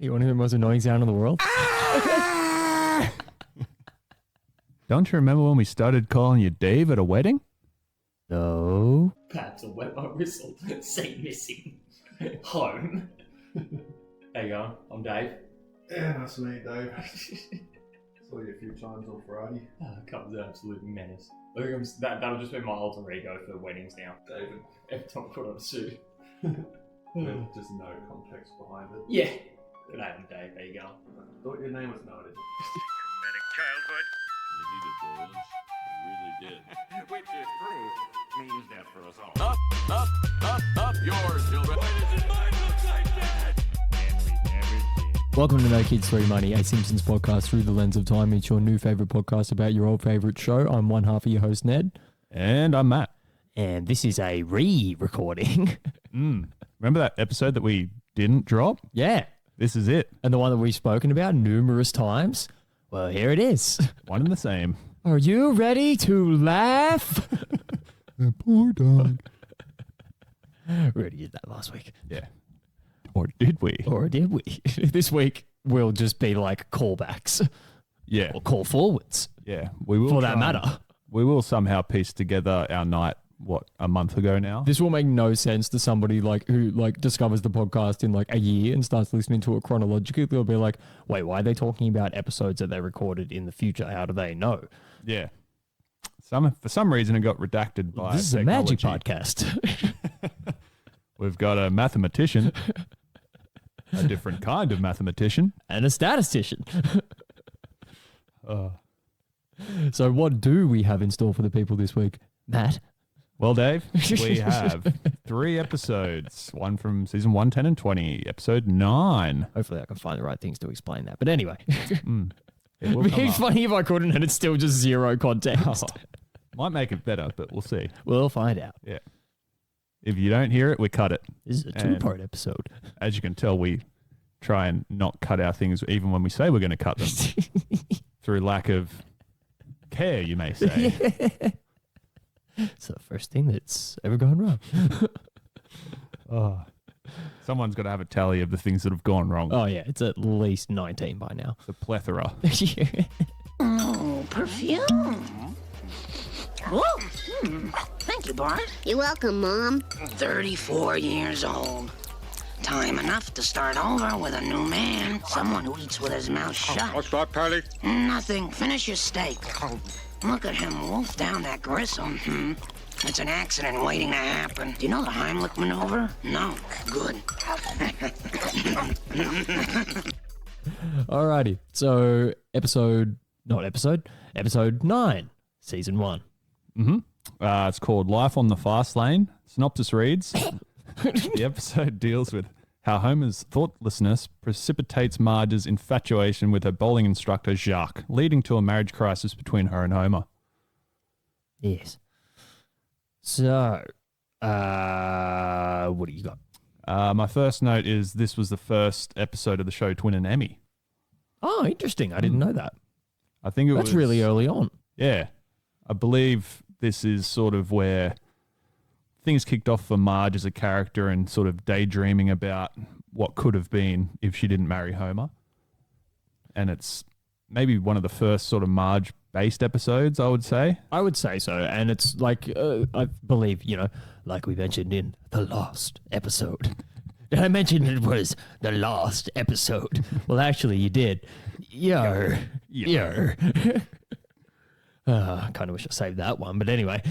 You want to hear the most annoying sound in the world? Don't you remember when we started calling you Dave at a wedding? No. Perhaps a wet whistle. Seat missing. Home. There you go. I'm Dave. Yeah, nice to meet you, Dave. Saw you a few times on Friday. Comes an absolute menace. That'll just be my alter ego for weddings now. David. Every time I put on a suit. With just no context behind it. Yeah. Good day, I'm Dave. There you go. I thought your name was noted. Traumatic childhood. You needed those. You really did. Which is true. Means that for us all. Up yours, children. Why does mine look like that? And we never did. Welcome to No Kids 3 Money, a Simpsons podcast through the lens of time. It's your new favourite podcast about your old favourite show. I'm one half of your host, Ned. And I'm Matt. And this is a re-recording. Remember that episode that we didn't drop? Yeah. This is it. And the one that we've spoken about numerous times. Well, here it is. One and the same. Are you ready to laugh? Poor dog. We already did that last week. Yeah. Or did we? Or did we? This week will just be like callbacks Yeah. or call forwards Yeah. We will for that try and- matter. We will somehow piece together our night, a month ago now? This will make no sense to somebody who discovers the podcast in a year and starts listening to it chronologically. They'll be like, wait, why are they talking about episodes that they recorded in the future? How do they know? Yeah. For some reason, it got redacted by This is a magic technology. podcast. We've got a mathematician, a different kind of mathematician. And a statistician. Uh, So what do we have in store for the people this week? Matt? Well, Dave, we have 3 episodes. One from season 1, 10, and 20. Episode 9. Hopefully I can find the right things to explain that. But anyway. It will It'd come be up. funny if I couldn't and it's still just zero context. Might make it better, but we'll see. We'll find out. Yeah. If you don't hear it, we cut it. This is a And- 2-part episode. As you can tell, we try and not cut our things even when we say we're going to cut them through lack of care, you may say. It's the first thing that's ever gone wrong. Oh. Someone's got to have a tally of the things that have gone wrong. Oh, yeah. It's at least 19 by now. It's a plethora. Oh, perfume. Whoa. Thank you, Bart. You're welcome, Mom. 34 years old. Time enough to start over with a new man. Someone who eats with his mouth shut. What's that, Patty? Nothing. Finish your steak. Look at him wolf down that gristle. It's an accident waiting to happen. Do you know the Heimlich maneuver? No. Good. Alrighty. So episode 9, season 1. It's called Life on the Fast Lane. Synopsis reads, the episode deals with how Homer's thoughtlessness precipitates Marge's infatuation with her bowling instructor, Jacques, leading to a marriage crisis between her and Homer. Yes. So, what do you got? My first note is this was the first episode of the show to win an Emmy. Oh, interesting. I didn't know that. I think That's really early on. Yeah. I believe this is sort of where things kicked off for Marge as a character and sort of daydreaming about what could have been if she didn't marry Homer. And it's maybe one of the first sort of Marge-based episodes, I would say. I would say so. And it's I believe, like we mentioned in the last episode. Did I mention it was the last episode? Well, actually, you did. Yer. I kind of wish I saved that one. But anyway.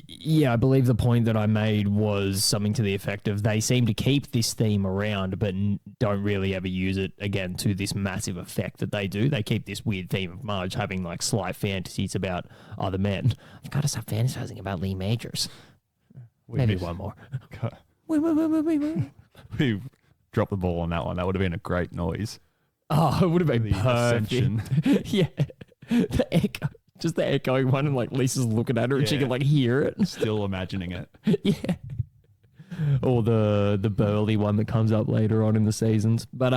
Yeah, I believe the point that I made was something to the effect of they seem to keep this theme around, but don't really ever use it again to this massive effect that they do. They keep this weird theme of Marge having slight fantasies about other men. I've got to stop fantasizing about Lee Majors. Maybe one more. Wait. We dropped the ball on that one. That would have been a great noise. Oh, it would have been The ascension. perfect. Yeah. The echo. Just the echoing one and Lisa's looking at her and she Yeah. can hear it. Still imagining it. Yeah. Or the burly one that comes up later on in the seasons. But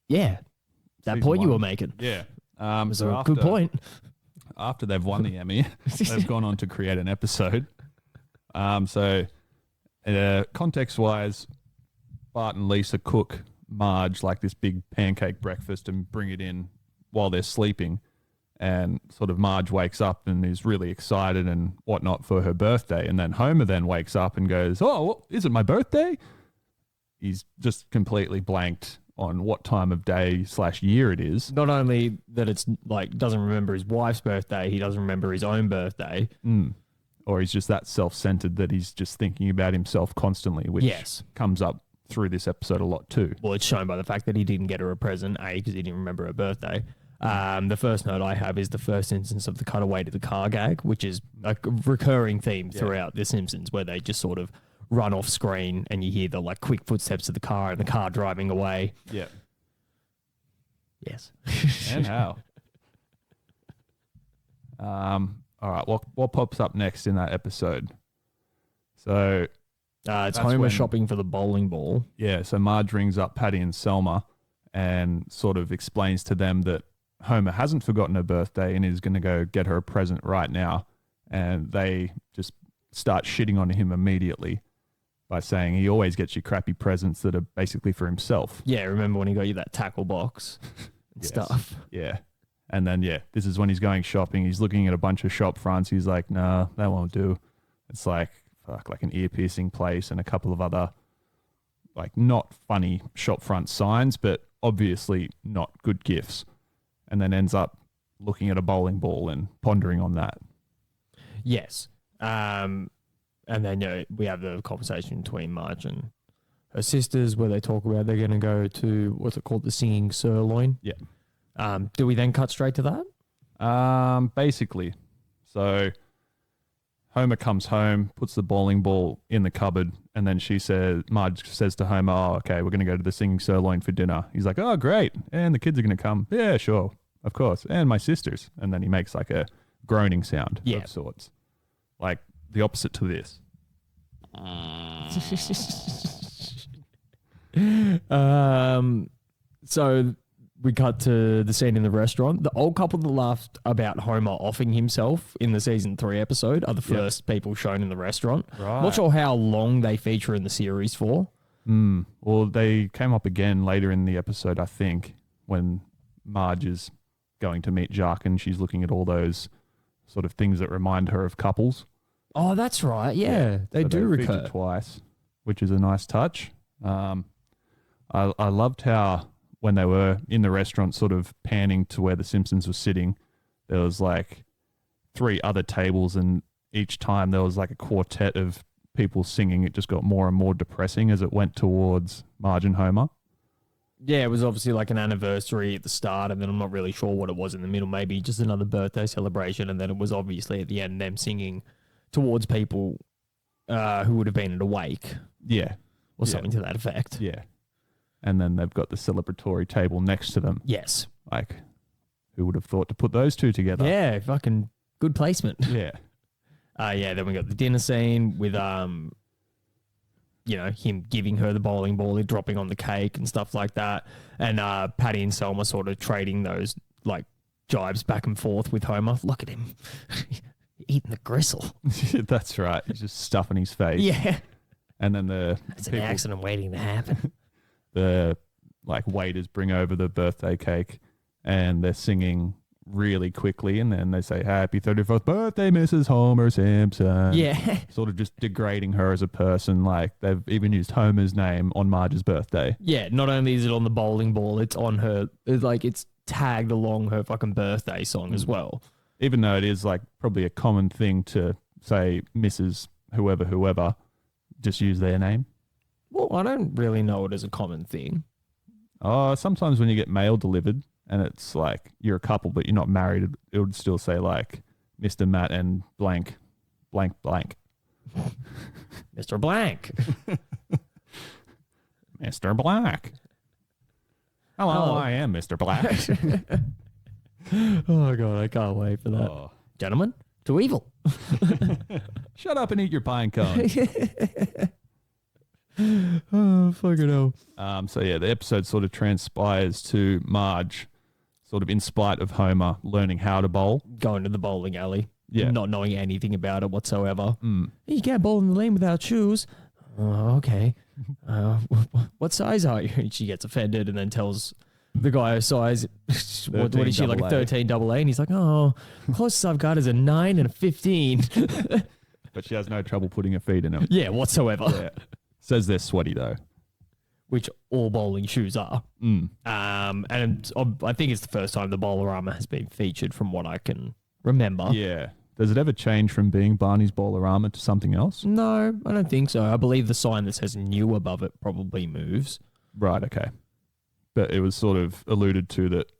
yeah. That Season point you 1. were making Yeah. was So a good point. After they've won the Emmy, they've gone on to create an episode. So Context-wise, Bart and Lisa cook Marge like this big pancake breakfast and bring it in while they're sleeping. And sort of Marge wakes up and is really excited and whatnot for her birthday. And then Homer then wakes up and goes, "Oh, well, is it my birthday?" He's just completely blanked on what time of day / year it is. Not only that it's like doesn't remember his wife's birthday, he doesn't remember his own birthday. Or he's just that self-centered that he's just thinking about himself constantly, which Yes. comes up through this episode a lot too. Well, it's shown by the fact that he didn't get her a present, A, because he didn't remember her birthday. The first note I have is the first instance of the cutaway to the car gag, which is a recurring theme throughout The Simpsons, where they just sort of run off screen and you hear the like quick footsteps of the car and the car driving away. Yeah. Yes. And how? All right, what pops up next in that episode? So It's That's Homer when- shopping for the bowling ball. yeah, so Marge rings up Patty and Selma and sort of explains to them that Homer hasn't forgotten her birthday and is going to go get her a present right now. And they just start shitting on him immediately by saying he always gets you crappy presents that are basically for himself. Yeah, remember when he got you that tackle box and Yes. stuff? Yeah. And then, this is when he's going shopping. He's looking at a bunch of shop fronts. He's like, no, that won't do. It's like an ear piercing place and a couple of other, like, not funny shop front signs, but obviously not good gifts. And then ends up looking at a bowling ball and pondering on that. Yes. And then we have the conversation between Marge and her sisters where they talk about they're going to go to, what's it called, the Singing Sirloin. Yeah. Do we then cut straight to that? Basically. So Homer comes home, puts the bowling ball in the cupboard, and then Marge says to Homer, "Oh, okay, we're going to go to the Singing Sirloin for dinner." He's like, "Oh, great. And the kids are going to come." "Yeah, sure. Of course. And my sisters." And then he makes like a groaning sound Yeah. of sorts. Like the opposite to this. So we cut to the scene in the restaurant. The old couple that laughed about Homer offing himself in the season 3 episode are the first people shown in the restaurant. Right. Not sure how long they feature in the series for. Well, they came up again later in the episode, I think, when Marge is going to meet Jacques and she's looking at all those sort of things that remind her of couples. Oh, that's right. Yeah, they So do featured recur. twice, which is a nice touch. I loved how when they were in the restaurant sort of panning to where the Simpsons were sitting, there was like 3 other tables and each time there was like a quartet of people singing. It just got more and more depressing as it went towards Marge and Homer. Yeah, it was obviously like an anniversary at the start, and then I'm not really sure what it was in the middle. Maybe just another birthday celebration, and then it was obviously at the end them singing towards people who would have been at a wake Yeah. or Yeah. something to that effect. Yeah. And then they've got the celebratory table next to them. Yes. Like, who would have thought to put those two together? Yeah, fucking good placement. Yeah. Then we got the dinner scene with him giving her the bowling ball and dropping on the cake and stuff like that. And Patty and Selma sort of trading those like jibes back and forth with Homer. Look at him. Eating the gristle. That's right. He's just stuffing his face. Yeah. And then It's an accident waiting to happen. the like waiters bring over the birthday cake and they're singing really quickly and then they say, "Happy 34th birthday, Mrs. Homer Simpson." Yeah. Sort of just degrading her as a person. Like they've even used Homer's name on Marge's birthday. Yeah, not only is it on the bowling ball, it's on her, it's tagged along her fucking birthday song as well. Even though it is like probably a common thing to say Mrs. whoever, just use their name. Well, I don't really know it as a common thing. Sometimes when you get mail delivered and it's like you're a couple but you're not married, it would still say like Mr. Matt and blank, blank, blank. Mr. Blank. Mr. Black. Hello, Hello. I am Mr. Black. Oh, God, I can't wait for that. Oh. Gentlemen, to evil. Shut up and eat your pine cone. Oh, fucking hell. The episode sort of transpires to Marge, sort of in spite of Homer, learning how to bowl. Going to the bowling alley. Yeah. Not knowing anything about it whatsoever. You can't bowl in the lane without shoes. Oh, okay. What size are you? And she gets offended and then tells the guy her size. What is she, like a 13 AA? And he's like, oh, closest I've got is a 9 and a 15. But she has no trouble putting her feet in them. Yeah, whatsoever. Yeah. Says they're sweaty though. Which all bowling shoes are. Mm. And I think it's the first time the Bowlerama has been featured from what I can remember. Yeah. Does it ever change from being Barney's Bowlerama to something else? No, I don't think so. I believe the sign that says new above it probably moves. Right, okay. But it was sort of alluded to that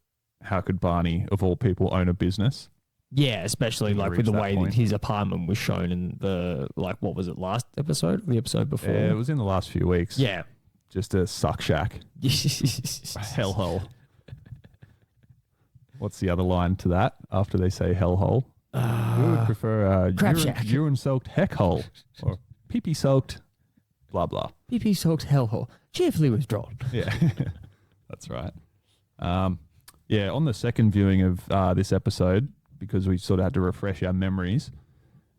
how could Barney, of all people, own a business? Yeah, especially You like reach with the that way point. that his apartment was shown in the, like, what was it, last episode? The episode before? Yeah, it was in the last few weeks. Yeah. Just a suck shack. A hellhole. What's the other line to that after they say hellhole? We would prefer crap shack. urine-soaked heck hole or pee-pee-soaked blah, blah. PP soaked hellhole. Cheerfully withdrawn. Yeah, that's right. Yeah, on the second viewing of this episode, because we sort of had to refresh our memories,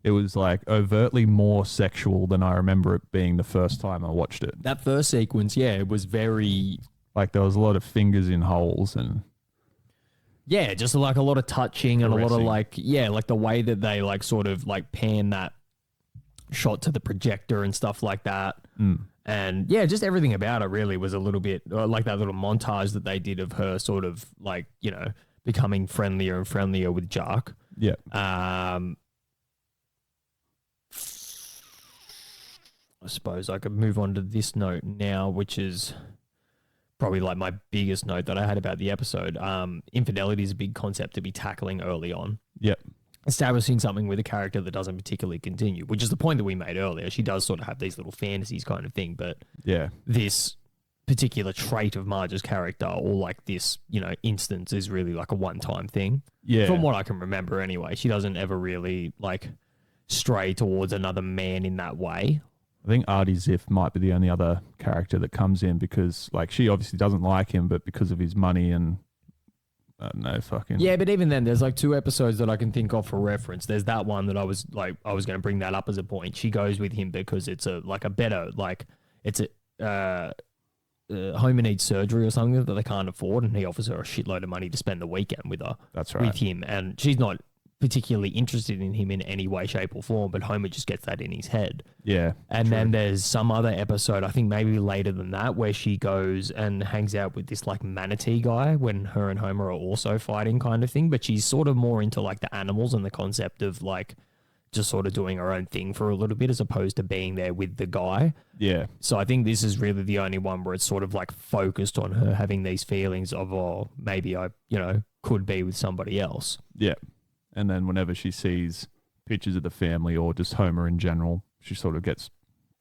it was like overtly more sexual than I remember it being the first time I watched it. That first sequence, yeah, it was very... Like there was a lot of fingers in holes and... Yeah, just like a lot of touching and a lot of Caressing. like, yeah, like the way that they like sort of like pan that shot to the projector and stuff like that. And yeah, just everything about it really was a little bit like that little montage that they did of her sort of like, you know, becoming friendlier and friendlier with Jack. Yeah. I suppose I could move on to this note now, which is probably like my biggest note that I had about the episode. Infidelity is a big concept to be tackling early on. Yep. Establishing something with a character that doesn't particularly continue, which is the point that we made earlier. She does sort of have these little fantasies kind of thing, but Yeah. this particular trait of Marge's character or like this, you know, instance is really like a one-time thing. Yeah. From what I can remember anyway. She doesn't ever really like stray towards another man in that way. I think Artie Ziff might be the only other character that comes in because, like, she obviously doesn't like him, but because of his money and I don't know, fucking... Yeah, but even then, there's like 2 episodes that I can think of for reference. There's that one that I was going to bring that up as a point. She goes with him because it's a better, like, it's a home and needs surgery or something that they can't afford, and he offers her a shitload of money to spend the weekend with her. That's right. With him, and she's not particularly interested in him in any way, shape, or form, but Homer just gets that in his head. Yeah. And then there's some other episode, I think maybe later than that, where she goes and hangs out with this like manatee guy when her and Homer are also fighting kind of thing. But she's sort of more into like the animals and the concept of like just sort of doing her own thing for a little bit as opposed to being there with the guy. Yeah. So I think this is really the only one where it's sort of like focused on her having these feelings of, oh, maybe I, you know, could be with somebody else. Yeah. And then whenever she sees pictures of the family or just Homer in general, she sort of gets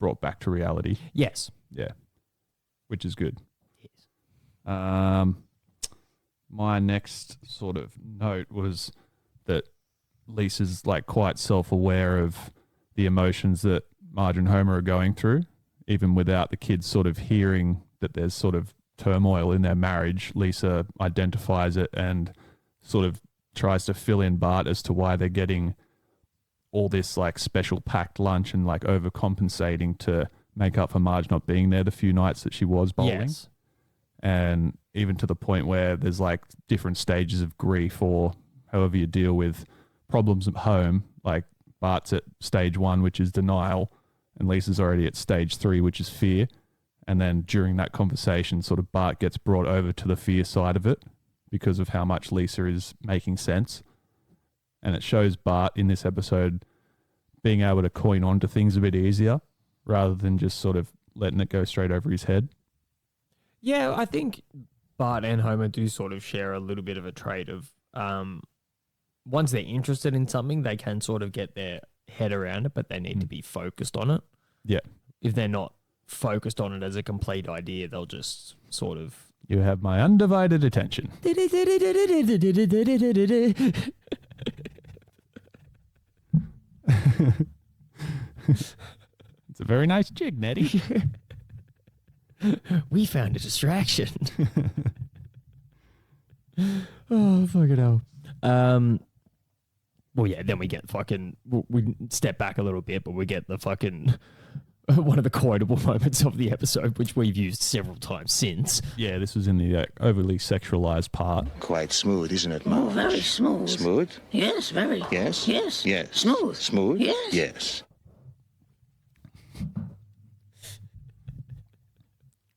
brought back to reality. Yes. Yeah. Which is good. Yes. My next sort of note was that Lisa's like quite self-aware of the emotions that Marge and Homer are going through, even without the kids sort of hearing that there's sort of turmoil in their marriage. Lisa identifies it and sort of tries to fill in Bart as to why they're getting all this like special packed lunch and like overcompensating to make up for Marge not being there the few nights that she was bowling. Yes. And even to the point where there's like different stages of grief or however you deal with problems at home. Like Bart's at stage 1, which is denial, and Lisa's already at stage 3, which is fear. And then during that conversation, sort of Bart gets brought over to the fear side of it because of how much Lisa is making sense. And it shows Bart in this episode being able to coin on to things a bit easier rather than just sort of letting it go straight over his head. Yeah, I think Bart and Homer do sort of share a little bit of a trait of once they're interested in something, they can sort of get their head around it, but they need to be focused on it. Yeah. If they're not focused on it as a complete idea, they'll just sort of... You have my undivided attention. It's a very nice jig, Nettie. We found a distraction. Oh, fucking hell. Well, yeah, then we get fucking... We step back a little bit, but we get the fucking one of the quotable moments of the episode, which we've used several times since. Yeah, this was in the overly sexualized part. Quite smooth, isn't it, Oh, Marge? very smooth. Smooth? Yes, very. Yes? Yes. Yes. Smooth. Smooth? Yes. Yes.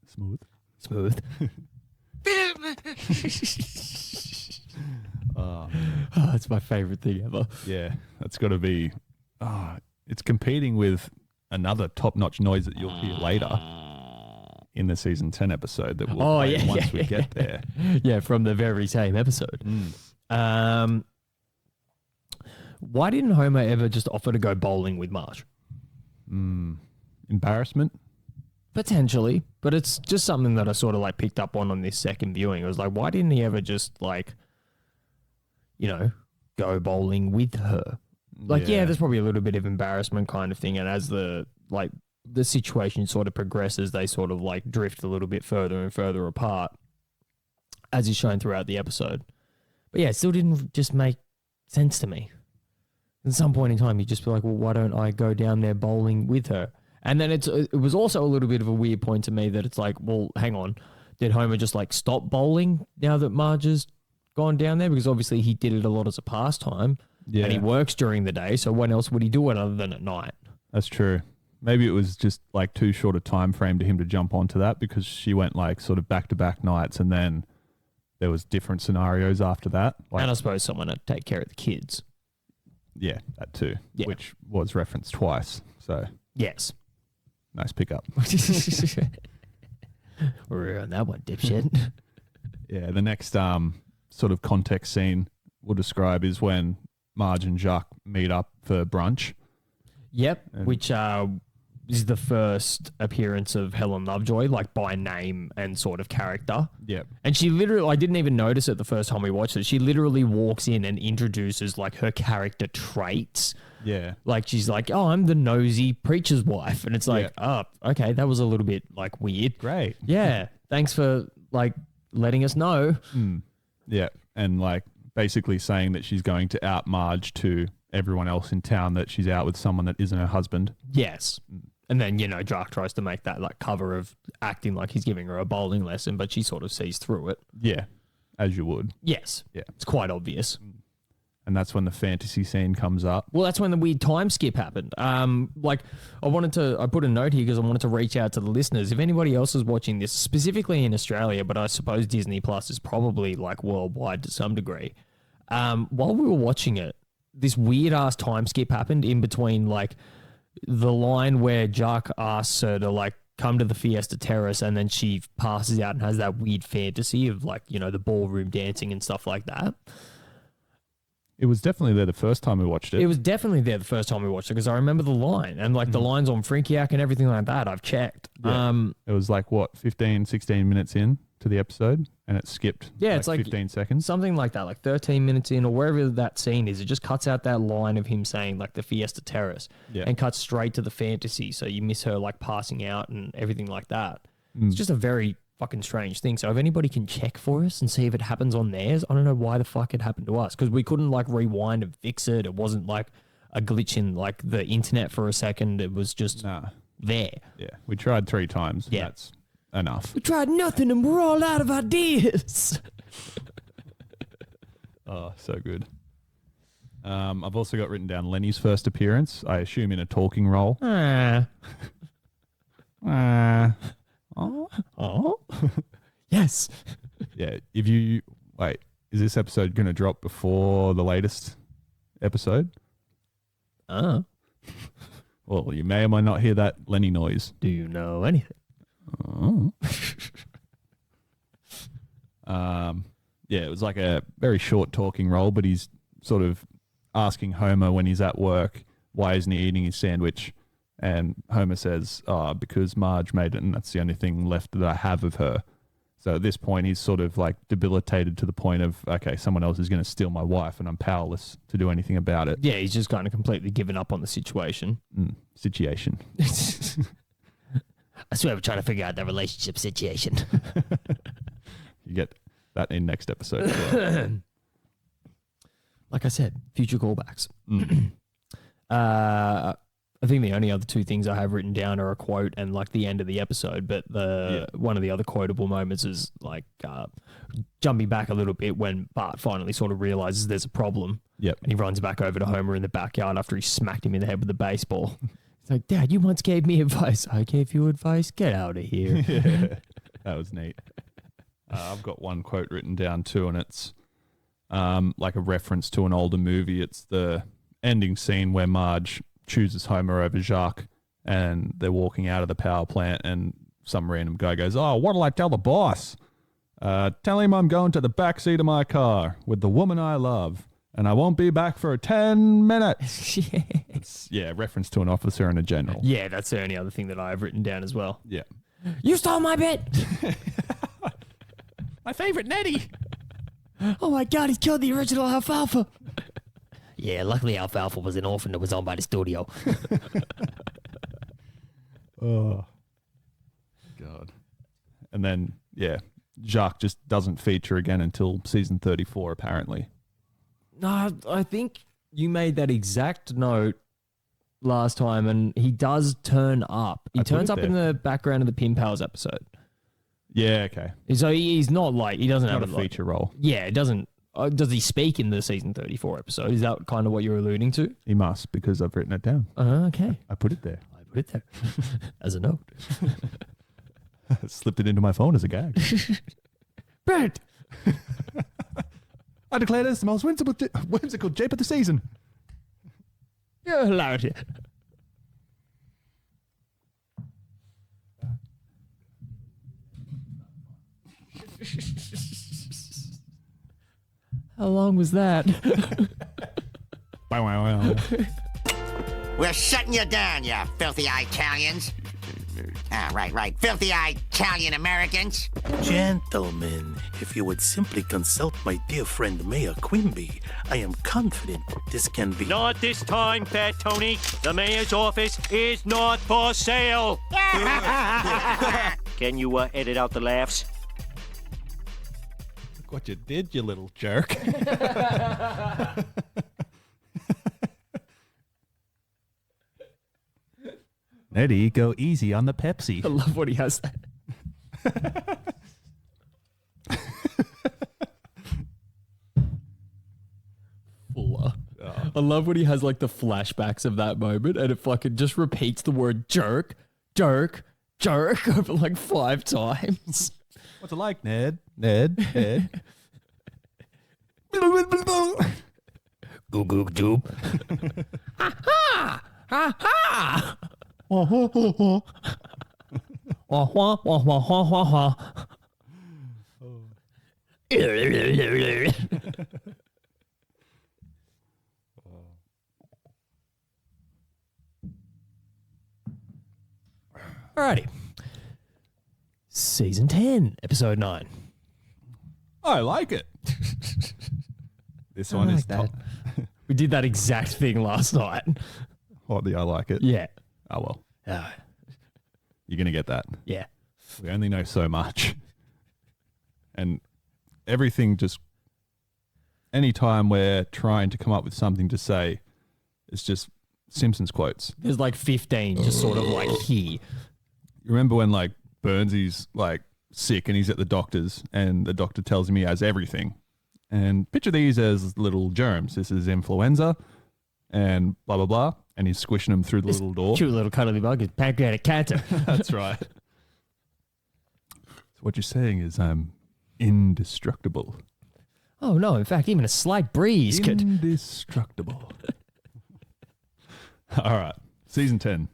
Smooth. Smooth. Oh, it's my favorite thing ever. Yeah, that's got to be. It's competing with another top-notch noise that you'll hear later in the season 10 episode that we'll play once we get there. Yeah, from the very same episode. Why didn't Homer ever just offer to go bowling with Marge? Embarrassment? Potentially, but it's just something that I sort of like picked up on this second viewing. It was like, why didn't he ever just like, you know, go bowling with her? Like, yeah, there's probably a little bit of embarrassment kind of thing. And as the situation sort of progresses, they sort of like drift a little bit further and further apart, as is shown throughout the episode. But yeah, it still didn't just make sense to me. At some point in time, you'd just be like, well, why don't I go down there bowling with her? And then it was also a little bit of a weird point to me that it's like, well, hang on. Did Homer just like stop bowling now that Marge has gone down there? Because obviously he did it a lot as a pastime. Yeah. And he works during the day. So when else would he do it other than at night? That's true. Maybe it was just like too short a time frame to him to jump onto that because she went like sort of back-to-back nights and then there was different scenarios after that. Like, And I suppose someone had to take care of the kids. yeah, that too, Yeah. which was referenced twice. So Yes. nice pickup. We're on that one, dipshit. Yeah, the next sort of context scene we'll describe is when Marge and Jacques meet up for brunch. Yep, which is the first appearance of Helen Lovejoy, like by name and sort of character. Yep. And she literally, I didn't even notice it the first time we watched it. She literally walks in and introduces like her character traits. Yeah. Like she's like, oh, I'm the nosy preacher's wife. And it's like, oh, okay, that was a little bit like weird. Great. Yeah. Thanks for like letting us know. Yeah. And like basically saying that she's going to out Marge to everyone else in town that she's out with someone that isn't her husband. Yes. And then, you know, Jacques tries to make that like cover of acting like he's giving her a bowling lesson, but she sort of sees through it. Yeah. As you would. Yes. Yeah. It's quite obvious. And that's when the fantasy scene comes up. Well, that's when the weird time skip happened. Like I put a note here because I wanted to reach out to the listeners. If anybody else is watching this, specifically in Australia, but I suppose Disney Plus is probably like worldwide to some degree. While we were watching it, this weird ass time skip happened in between like the line where Jacques asks her to like come to the Fiesta Terrace and then she passes out and has that weird fantasy of like, you know, the ballroom dancing and stuff like that. It was definitely there the first time we watched it. It was definitely there the first time we watched it because I remember the line and like the lines on Frinkiac and everything like that. I've checked. Yeah. It was like, what, 15, 16 minutes in to the episode and it skipped it's like 15 seconds. Something like that, like 13 minutes in or wherever that scene is. It just cuts out that line of him saying like the Fiesta Terrace and cuts straight to the fantasy. So you miss her like passing out and everything like that. It's just a very fucking strange thing. So if anybody can check for us and see if it happens on theirs, I don't know why the fuck it happened to us because we couldn't like rewind and fix it. It wasn't like a glitch in like the internet for a second. It was just there. Yeah, we tried 3 times. Yeah. That's enough. We tried nothing and we're all out of ideas. Oh, so good. I've also got written down Lenny's first appearance. I assume in a talking role. Oh, yes. Yeah. If you wait, is this episode going to drop before the latest episode? Well, you may or may not hear that Lenny noise. Do you know anything? Oh. Yeah, it was like a very short talking role, but he's sort of asking Homer when he's at work, why isn't he eating his sandwich? And Homer says, because Marge made it and that's the only thing left that I have of her. So at this point, he's sort of like debilitated to the point of, okay, someone else is going to steal my wife and I'm powerless to do anything about it. Yeah, he's just kind of completely given up on the situation. Situation. I swear we're trying to figure out the relationship situation. You get that in next episode as well. Like I said, future callbacks. I think the only other two things I have written down are a quote and like the end of the episode. But one of the other quotable moments is like jumping back a little bit when Bart finally sort of realizes there's a problem. Yep. And he runs back over to Homer in the backyard after he smacked him in the head with a baseball. He's like, Dad, you once gave me advice. I gave you advice. Get out of here. Yeah, that was neat. I've got one quote written down too, and it's like a reference to an older movie. It's the ending scene where Marge chooses Homer over Jacques, and they're walking out of the power plant, and some random guy goes, "Oh, what'll I tell the boss? Tell him I'm going to the back seat of my car with the woman I love, and I won't be back for 10 minutes." It's, reference to an officer and a general. Yeah, that's the only other thing that I have written down as well. Yeah. You stole my bit. My favorite Nettie. Oh my God, he's killed the original Alfalfa. Yeah, luckily Alfalfa was an orphan that was owned by the studio. Oh, God. And then, Jacques just doesn't feature again until season 34, apparently. No, I think you made that exact note last time, and he does turn up. He turns up in the background of the Pin Pals episode. Yeah, okay. So he's not like, he doesn't Not have a feature role. Yeah, it doesn't. Does he speak in the season 34 episode? Is that kind of what you're alluding to? He must, because I've written it down. Okay. I put it there. I put it there as a note. Slipped it into my phone as a gag. Brent! I declare this the most whimsical jape of the season. You're hilarious. How long was that? We're shutting you down, you filthy Italians. Right. Filthy Italian Americans. Gentlemen, if you would simply consult my dear friend Mayor Quimby, I am confident this can be... Not this time, Fat Tony. The mayor's office is not for sale. Can you edit out the laughs? Look what you did, you little jerk. Nettie, go easy on the Pepsi. I love what he has there. Fuller. Oh. I love when he has like the flashbacks of that moment and it fucking just repeats the word jerk over like 5 times. What's it like, Ned? Ned? Goo goo doob. Ha ha! Ha ha! Wah wah wah wah wah wah. Alrighty. Season 10, episode 9. I like it. This one is top. We did that exact thing last night. What, I like it? Yeah. Oh, well. You're going to get that. Yeah. We only know so much. And everything just... Anytime we're trying to come up with something to say, it's just Simpsons quotes. There's like 15 just sort of like here. You remember when like Burnsy's like sick and he's at the doctor's and the doctor tells him he has everything. And picture these as little germs. This is influenza and blah, blah, blah. And he's squishing them through the little door. Cute little cuddly bug is pancreatic cancer. That's right. So what you're saying is I'm indestructible. Oh, no. In fact, even a slight breeze could... Indestructible. All right. Season 10,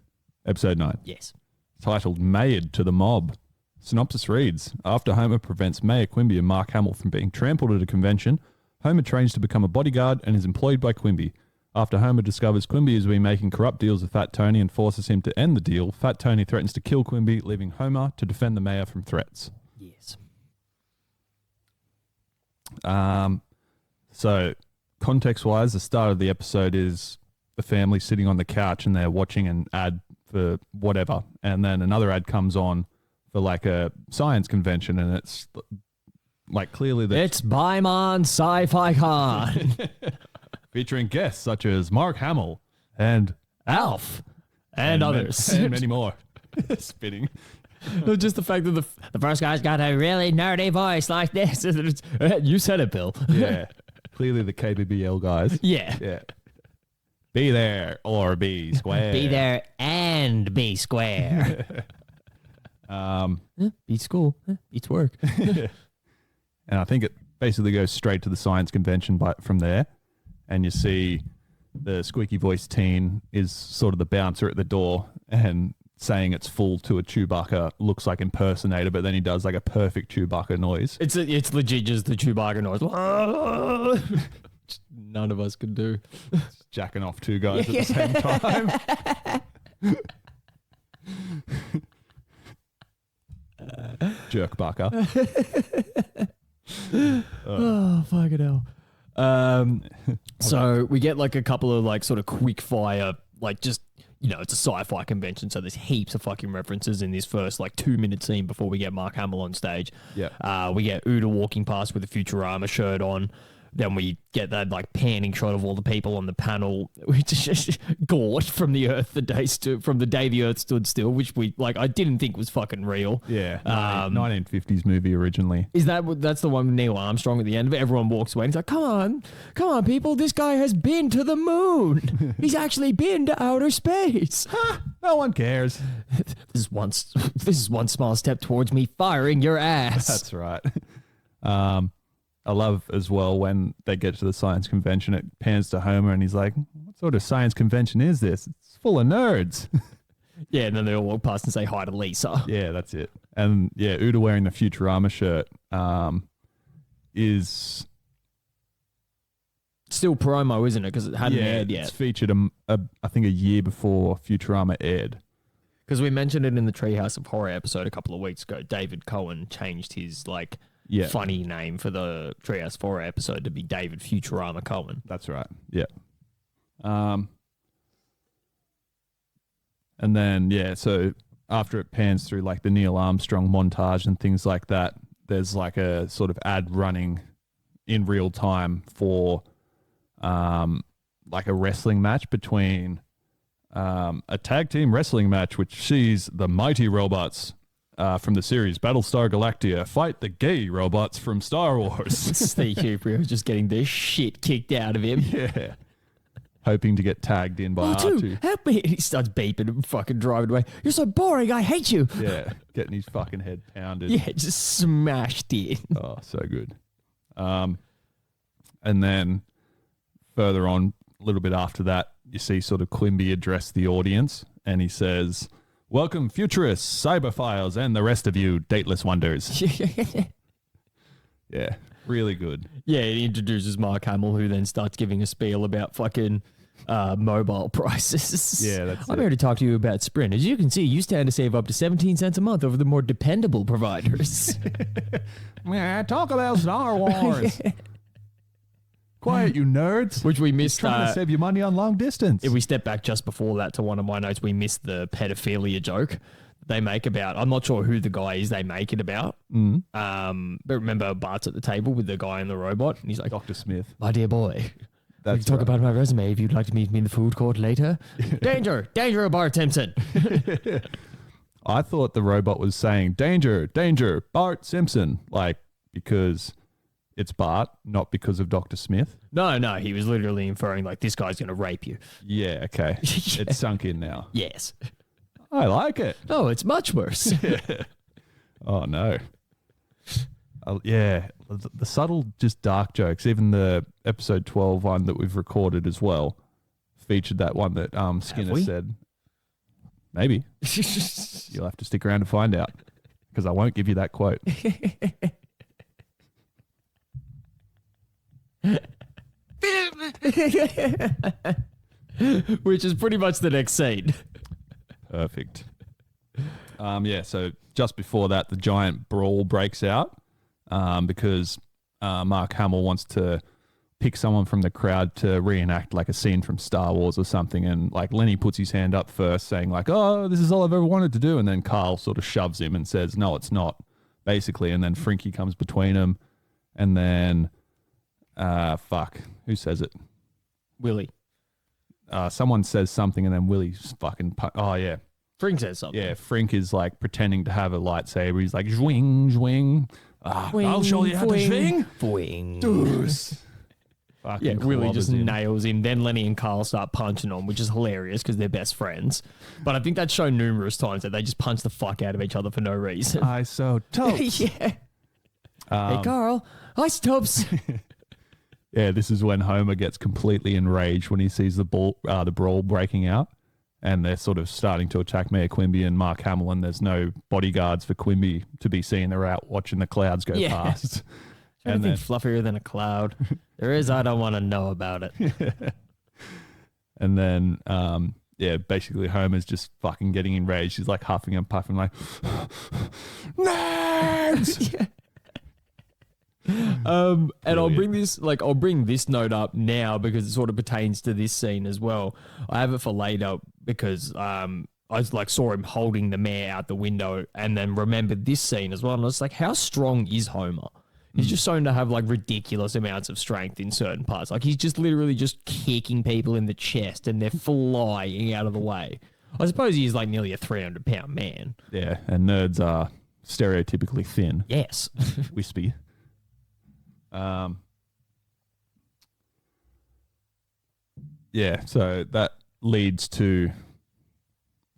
episode 9. Yes. Titled Mayored to the Mob. Synopsis reads, after Homer prevents Mayor Quimby and Mark Hamill from being trampled at a convention, Homer trains to become a bodyguard and is employed by Quimby. After Homer discovers Quimby has been making corrupt deals with Fat Tony and forces him to end the deal, Fat Tony threatens to kill Quimby, leaving Homer to defend the mayor from threats. Yes. So, context-wise, the start of the episode is the family sitting on the couch and they're watching an ad for whatever, and then another ad comes on for like a science convention, and it's like clearly that it's Baimon Sci-Fi Con. featuring guests such as Mark Hamill and Alf. And others. And many more. Spitting. Just the fact that the first guy's got a really nerdy voice like this. You said it, Bill. Yeah. Clearly the KBBL guys. Yeah. Yeah. Be there or be square. Be there and be square. Beats school. Beats work. And I think it basically goes straight to the science convention from there. And you see the squeaky voiced teen is sort of the bouncer at the door and saying it's full to a Chewbacca, looks like impersonator, but then he does like a perfect Chewbacca noise. It's legit just the Chewbacca noise. None of us could do. It's jacking off two guys at the same time. Jerk Bucker. Oh, fucking hell. So we get like a couple of like sort of quick fire, like just, you know, it's a sci-fi convention, so there's heaps of fucking references in this first like 2-minute scene before we get Mark Hamill on stage. Yeah. We get Uda walking past with a Futurama shirt on. Then we get that like panning shot of all the people on the panel, which is just gored from the Earth from the day the Earth stood still, which I didn't think was fucking real. Yeah. 1950s movie originally. That's the one with Neil Armstrong at the end of it? Everyone walks away and he's like, come on, people, this guy has been to the moon. He's actually been to outer space. No one cares. This is one small step towards me firing your ass. That's right. I love as well when they get to the science convention, it pans to Homer and he's like, what sort of science convention is this? It's full of nerds. Yeah, and then they all walk past and say hi to Lisa. Yeah, that's it. And yeah, Uda wearing the Futurama shirt is still promo, isn't it? Because it hadn't aired yet. It's featured, I think, a year before Futurama aired. Because we mentioned it in the Treehouse of Horror episode a couple of weeks ago. David Cohen changed his funny name for the Treehouse of Horror episode to be David Futurama Cohen. That's right. Yeah. And then, so after it pans through like the Neil Armstrong montage and things like that, there's like a sort of ad running in real time for like a wrestling match between a tag team wrestling match, which sees the Mighty Robots from the series Battlestar Galactica fight the gay robots from Star Wars. Steve Cooper just getting the shit kicked out of him. Yeah. Hoping to get tagged in by R2. Help me. And he starts beeping and fucking driving away. You're so boring. I hate you. Yeah. Getting his fucking head pounded. Yeah, just smashed in. Oh, so good. And then further on, a little bit after that, you see sort of Quimby address the audience and he says, welcome futurists, cyberphiles, and the rest of you dateless wonders. Yeah, really good. Yeah, he introduces Mark Hamill, who then starts giving a spiel about fucking mobile prices. Yeah, that's I'm here to talk to you about Sprint. As you can see, you stand to save up to 17 cents a month over the more dependable providers. Yeah, talk about Star Wars. Quiet, you nerds. Which we missed. Trying to save you money on long distance. If we step back just before that to one of my notes, we missed the pedophilia joke they make about. I'm not sure who the guy is they make it about. But remember, Bart's at the table with the guy and the robot, and he's like, Dr. Smith. My dear boy, we can talk right. about my resume if you'd like to meet me in the food court later. Danger, Bart Simpson. I thought the robot was saying, danger, danger, Bart Simpson. Like, because it's Bart, not because of Dr. Smith. No, he was literally inferring like this guy's going to rape you. Yeah, okay. Yeah. It's sunk in now. Yes. I like it. No, it's much worse. Oh, no. Yeah, the subtle, just dark jokes, even the episode 12 one that we've recorded as well, featured that one that Skinner said. Maybe. You'll have to stick around to find out, because I won't give you that quote. Which is pretty much the next scene. Perfect. So just before that, the giant brawl breaks out because Mark Hamill wants to pick someone from the crowd to reenact like a scene from Star Wars or something. And like Lenny puts his hand up first saying like, oh, this is all I've ever wanted to do. And then Carl sort of shoves him and says, no, it's not, basically. And then Frinky comes between them. And then, who says it? Willie. someone says something and then Willie's fucking oh yeah. Frink says something. Yeah, Frink is like pretending to have a lightsaber. He's like, zwing, zwing. I'll show you how to swing. Boing. Deuce. Yeah, Willie just him. nails him. Then Lenny and Carl start punching on, which is hilarious because they're best friends. But I think that's shown numerous times that they just punch the fuck out of each other for no reason. I so totes. Yeah. Hey, Carl. Isotopes. Yeah, this is when Homer gets completely enraged when he sees the brawl breaking out. And they're sort of starting to attack Mayor Quimby and Mark Hamill, and there's no bodyguards for Quimby to be seen. They're out watching the clouds go past. Anything fluffier than a cloud. There is, I don't want to know about it. And then, basically Homer's just fucking getting enraged. He's like huffing and puffing like, nerds! Yeah. And I'll bring this note up now because it sort of pertains to this scene as well. I have it for later because I saw him holding the mayor out the window and then remembered this scene as well. And I was like, how strong is Homer? He's just shown to have like ridiculous amounts of strength in certain parts. Like he's just literally just kicking people in the chest and they're flying out of the way. I suppose he's like nearly a 300-pound man. Yeah, and nerds are stereotypically thin. Yes. Wispy. So that leads to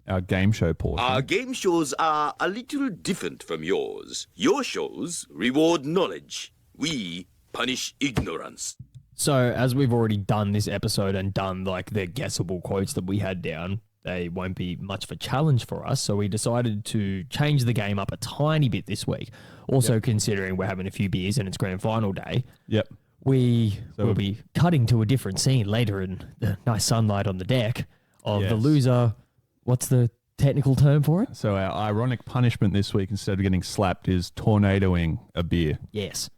our game show portion. Our game shows are a little different from yours. Your shows reward knowledge. We punish ignorance. So as we've already done this episode and done like the guessable quotes that we had down, they won't be much of a challenge for us. So we decided to change the game up a tiny bit this week. Also considering we're having a few beers and it's grand final day. Yep. We will be cutting to a different scene later in the nice sunlight on the deck of the loser. What's the technical term for it? So our ironic punishment this week, instead of getting slapped, is tornadoing a beer. Yes.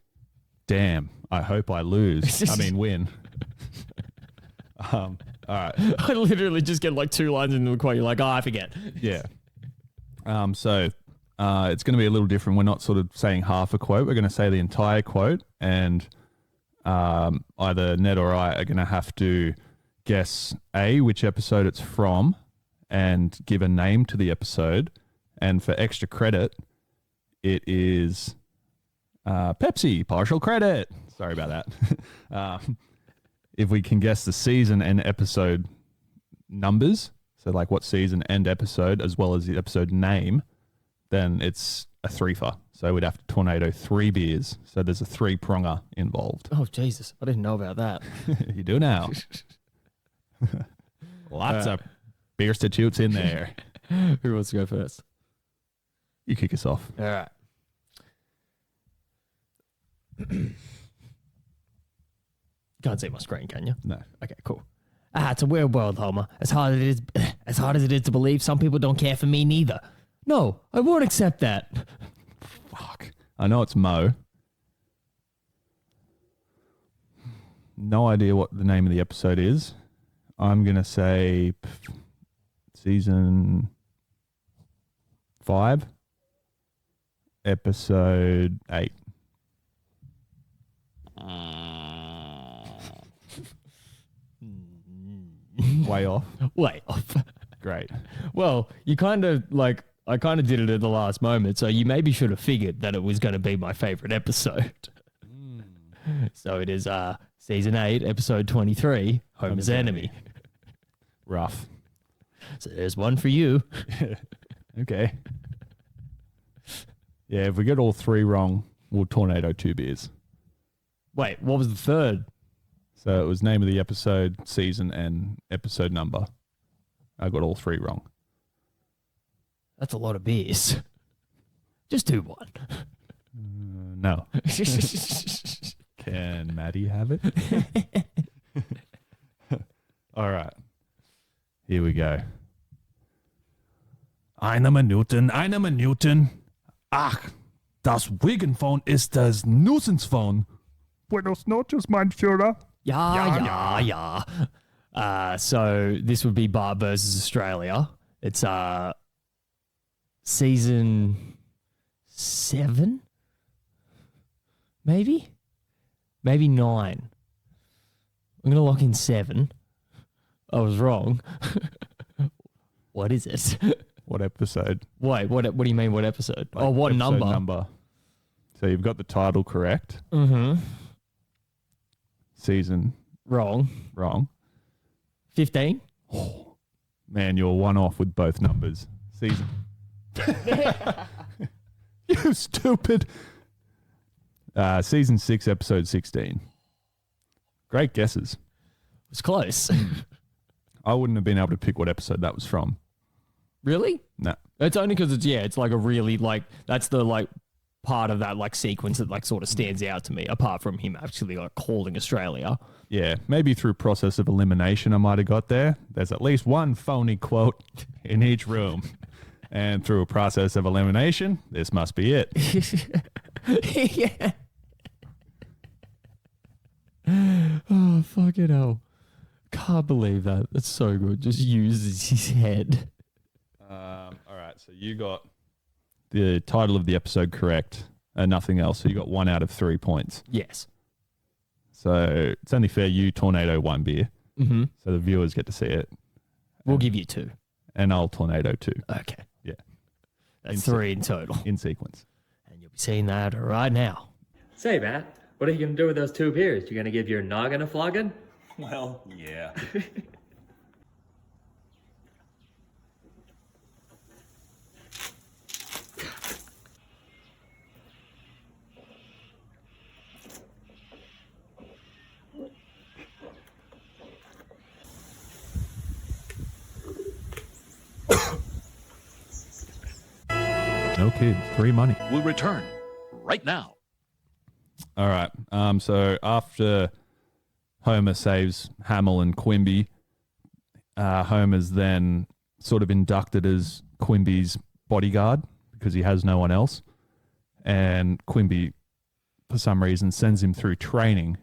Damn. I hope I lose. I mean, win. All right. I literally just get like 2 lines into the quote. You're like, I forget. Yeah. So it's going to be a little different. We're not sort of saying half a quote. We're going to say the entire quote, and either Ned or I are going to have to guess which episode it's from, and give a name to the episode. And for extra credit, it is Pepsi, partial credit. Sorry about that. If we can guess the season and episode numbers, so like what season and episode, as well as the episode name, then it's a 3-fer. So we'd have to tornado 3 beers. So there's a 3-pronger involved. Oh, Jesus. I didn't know about that. You do now. Lots of beer statutes in there. Who wants to go first? You kick us off. All right. Can't see my screen, can you? No. Okay, cool. It's a weird world, Homer. As hard as it is to believe, some people don't care for me neither. No, I won't accept that. Fuck. I know it's Mo. No idea what the name of the episode is. I'm going to say season 5, episode 8. Way off. Way off. Great. Well, you kind of like, I kind of did it at the last moment, so you maybe should have figured that it was going to be my favorite episode. So it is season 8, episode 23, Homer's Enemy. Rough. So there's one for you. Okay. Yeah, if we get all 3 wrong, we'll tornado 2 beers. Wait, what was the third? So it was name of the episode, season, and episode number. I got all 3 wrong. That's a lot of beers. Just do one. No. Can Maddie have it? All right. Here we go. Eine Minuten. Ach, das Wiggenphone ist das Nuisance-Phone. Buenos noches, mein Führer. Yeah. So this would be Bart versus Australia. It's season 7, maybe 9. I'm gonna lock in 7 I was wrong. What is it? What episode? Wait, what do you mean? What episode? Like, Oh, what episode number? So you've got the title correct. Mm-hmm. Season Wrong. 15? Man, you're one off with both numbers. Season. You stupid. Season 6, episode 16. Great guesses. It's close. I wouldn't have been able to pick what episode that was from. Really? No. It's only because it's like a really like that's the like part of that like sequence that like sort of stands out to me. Apart from him actually like calling Australia. Yeah, maybe through process of elimination I might have got there. There's at least one phony quote in each room. And through a process of elimination, this must be it. Yeah. Oh, fucking hell. Can't believe that. That's so good. Just uses his head. All right, so you got the title of the episode correct and nothing else. So you got 1 out of 3 points. Yes. So it's only fair you tornado 1 beer. Mm-hmm. So the viewers get to see it. We'll give you 2. And I'll tornado 2. Okay. Yeah. That's 3 in total. In sequence. And you'll be seeing that right now. Say, Matt, what are you going to do with those 2 beers? You going to give your noggin a flogging? Well, yeah. No kids, free money. We'll return right now. All right. So after Homer saves Hamill and Quimby, Homer's then sort of inducted as Quimby's bodyguard because he has no one else. And Quimby, for some reason, sends him through training.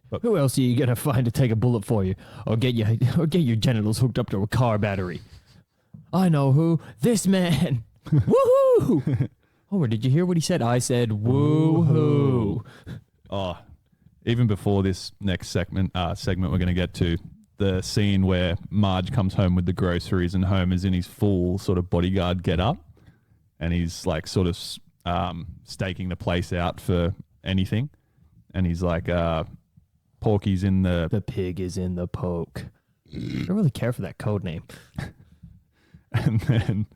But who else are you gonna find to take a bullet for you, or get your genitals hooked up to a car battery? I know who. This man. Woohoo! Homer, did you hear what he said? I said woohoo. Oh, even before this next segment we're going to get to, the scene where Marge comes home with the groceries and Homer's in his full sort of bodyguard get up and he's like sort of staking the place out for anything. And he's like, Porky's in the pig is in the poke. I don't really care for that code name. And then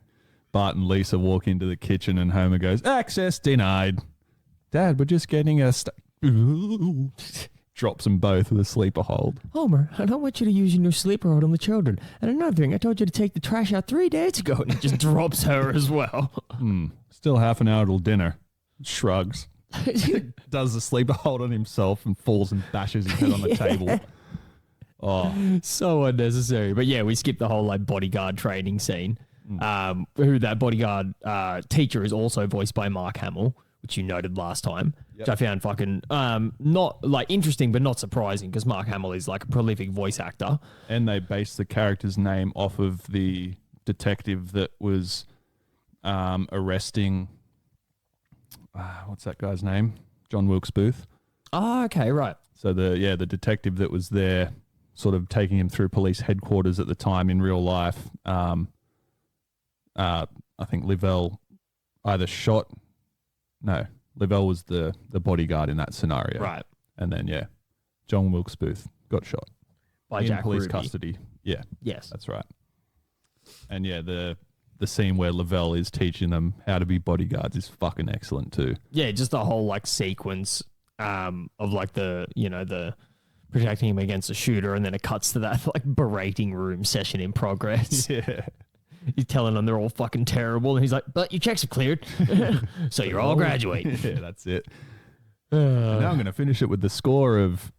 Bart and Lisa walk into the kitchen and Homer goes, access denied. Dad, we're just getting a drops them both with a sleeper hold. Homer, I don't want you to use your new sleeper hold on the children. And another thing, I told you to take the trash out 3 days ago. And he just drops her as well. Still half an hour till dinner. Shrugs. Does the sleeper hold on himself and falls and bashes his head on the table. Oh, so unnecessary. But yeah, we skipped the whole like bodyguard training scene. Who that bodyguard teacher is also voiced by Mark Hamill, which you noted last time, which I found fucking not like interesting, but not surprising because Mark Hamill is like a prolific voice actor. And they based the character's name off of the detective that was arresting. What's that guy's name? John Wilkes Booth. Oh, okay, right. So the detective that was there, sort of taking him through police headquarters at the time in real life. I think Lavelle either shot. No, Lavelle was the bodyguard in that scenario. Right. And then, John Wilkes Booth got shot. By in Jack police Ruby. custody. Yeah. Yes. That's right. And the scene where Lavelle is teaching them how to be bodyguards is fucking excellent too. Yeah, just the whole like sequence of like the protecting him against a shooter, and then it cuts to that like berating room session in progress. Yeah. He's telling them they're all fucking terrible, and he's like, "But your checks have cleared, so you're all graduate." Yeah, that's it. And now I'm going to finish it with the score of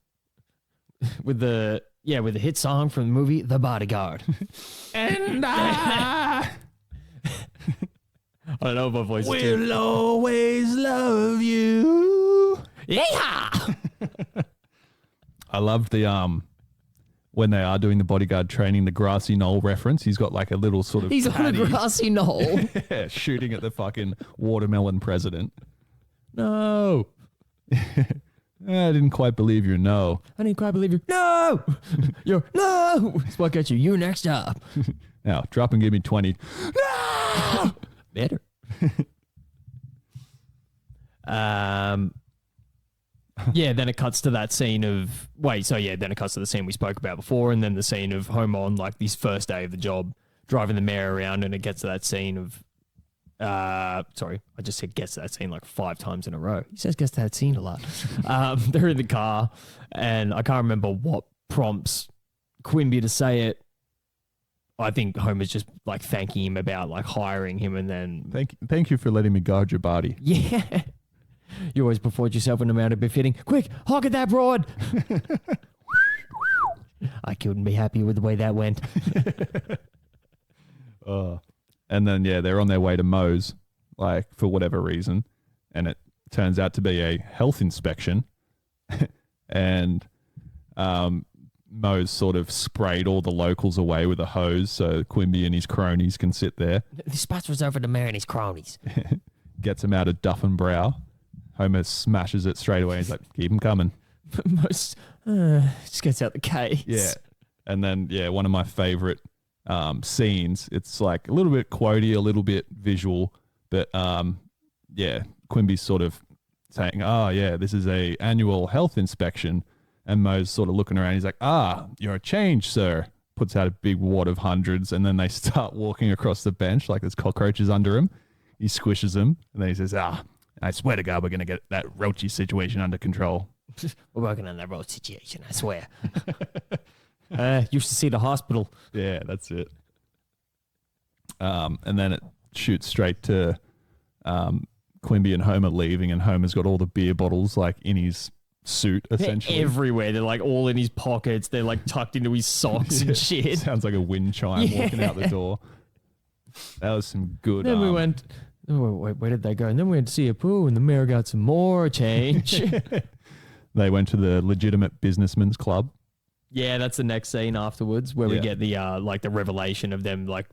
with the hit song from the movie The Bodyguard. And I don't know if my voice will always love you. Yeah. I loved the when they are doing the bodyguard training, the grassy knoll reference. He's got like a little sort of He's on a grassy knoll. Yeah, shooting at the fucking watermelon president. No. I didn't quite believe your no. I didn't quite believe you. No! You're, no! What got you? You next up. Now, drop and give me 20. No! Better. Yeah, then it cuts to that scene of... then it cuts to the scene we spoke about before, and then the scene of Homer on, like, his first day of the job, driving the mayor around, and it gets to that scene of... sorry, I just said gets to that scene like 5 times in a row. He says gets to that scene a lot. They're in the car, and I can't remember what prompts Quimby to say it. I think Homer's just, like, thanking him about, like, hiring him, and then... Thank you for letting me guard your body. Yeah. You always performed yourself in a manner befitting. Quick, hog at that broad. I couldn't be happier with the way that went. And then, they're on their way to Moe's, like, for whatever reason. And it turns out to be a health inspection. And Moe's sort of sprayed all the locals away with a hose so Quimby and his cronies can sit there. This spot's reserved for the mayor and his cronies. Gets him out of Duff and Brow. Homer smashes it straight away. He's like, keep him coming. Just gets out the case. Yeah. And then, one of my favorite scenes, it's like a little bit quotey, a little bit visual, but Quimby's sort of saying, this is a annual health inspection. And Moe's sort of looking around. He's like, you're a change, sir. Puts out a big wad of hundreds, and then they start walking across the bench like there's cockroaches under him. He squishes them, and then he says, I swear to God, we're going to get that roachy situation under control. We're working on that road situation, I swear. Used to see the hospital. Yeah, that's it. And then it shoots straight to Quimby and Homer leaving, and Homer's got all the beer bottles like in his suit, essentially. They're everywhere. They're like all in his pockets. They're like tucked into his socks and shit. Sounds like a wind chime walking out the door. That was some good. Then we went... Wait, where did they go? And then we went to see a pool, and the mayor got some more change. They went to the legitimate businessman's club. Yeah, that's the next scene afterwards, where we get the the revelation of them like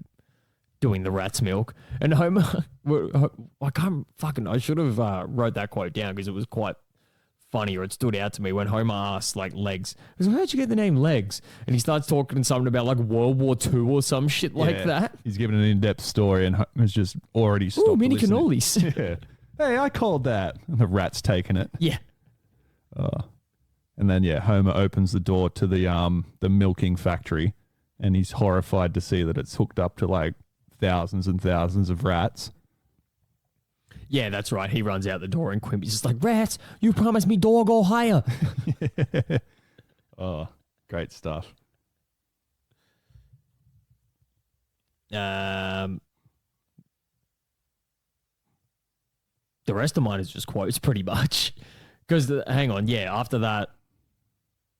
doing the rat's milk. And Homer, I should have wrote that quote down because it was quite funny, or it stood out to me when Homer asked like Legs. I was like, how'd you get the name Legs? And he starts talking something about like World War II or some shit like that. He's giving an in-depth story, and Homer's just already stopped. Oh, mini listening. cannolis. Yeah. Hey, I called that. And the rat's taking it. Yeah. And then Homer opens the door to the milking factory, and he's horrified to see that it's hooked up to like thousands and thousands of rats. Yeah, that's right. He runs out the door, and Quimby's just like, rats, you promised me dog or higher. Oh, great stuff. The rest of mine is just quotes pretty much. Because, after that...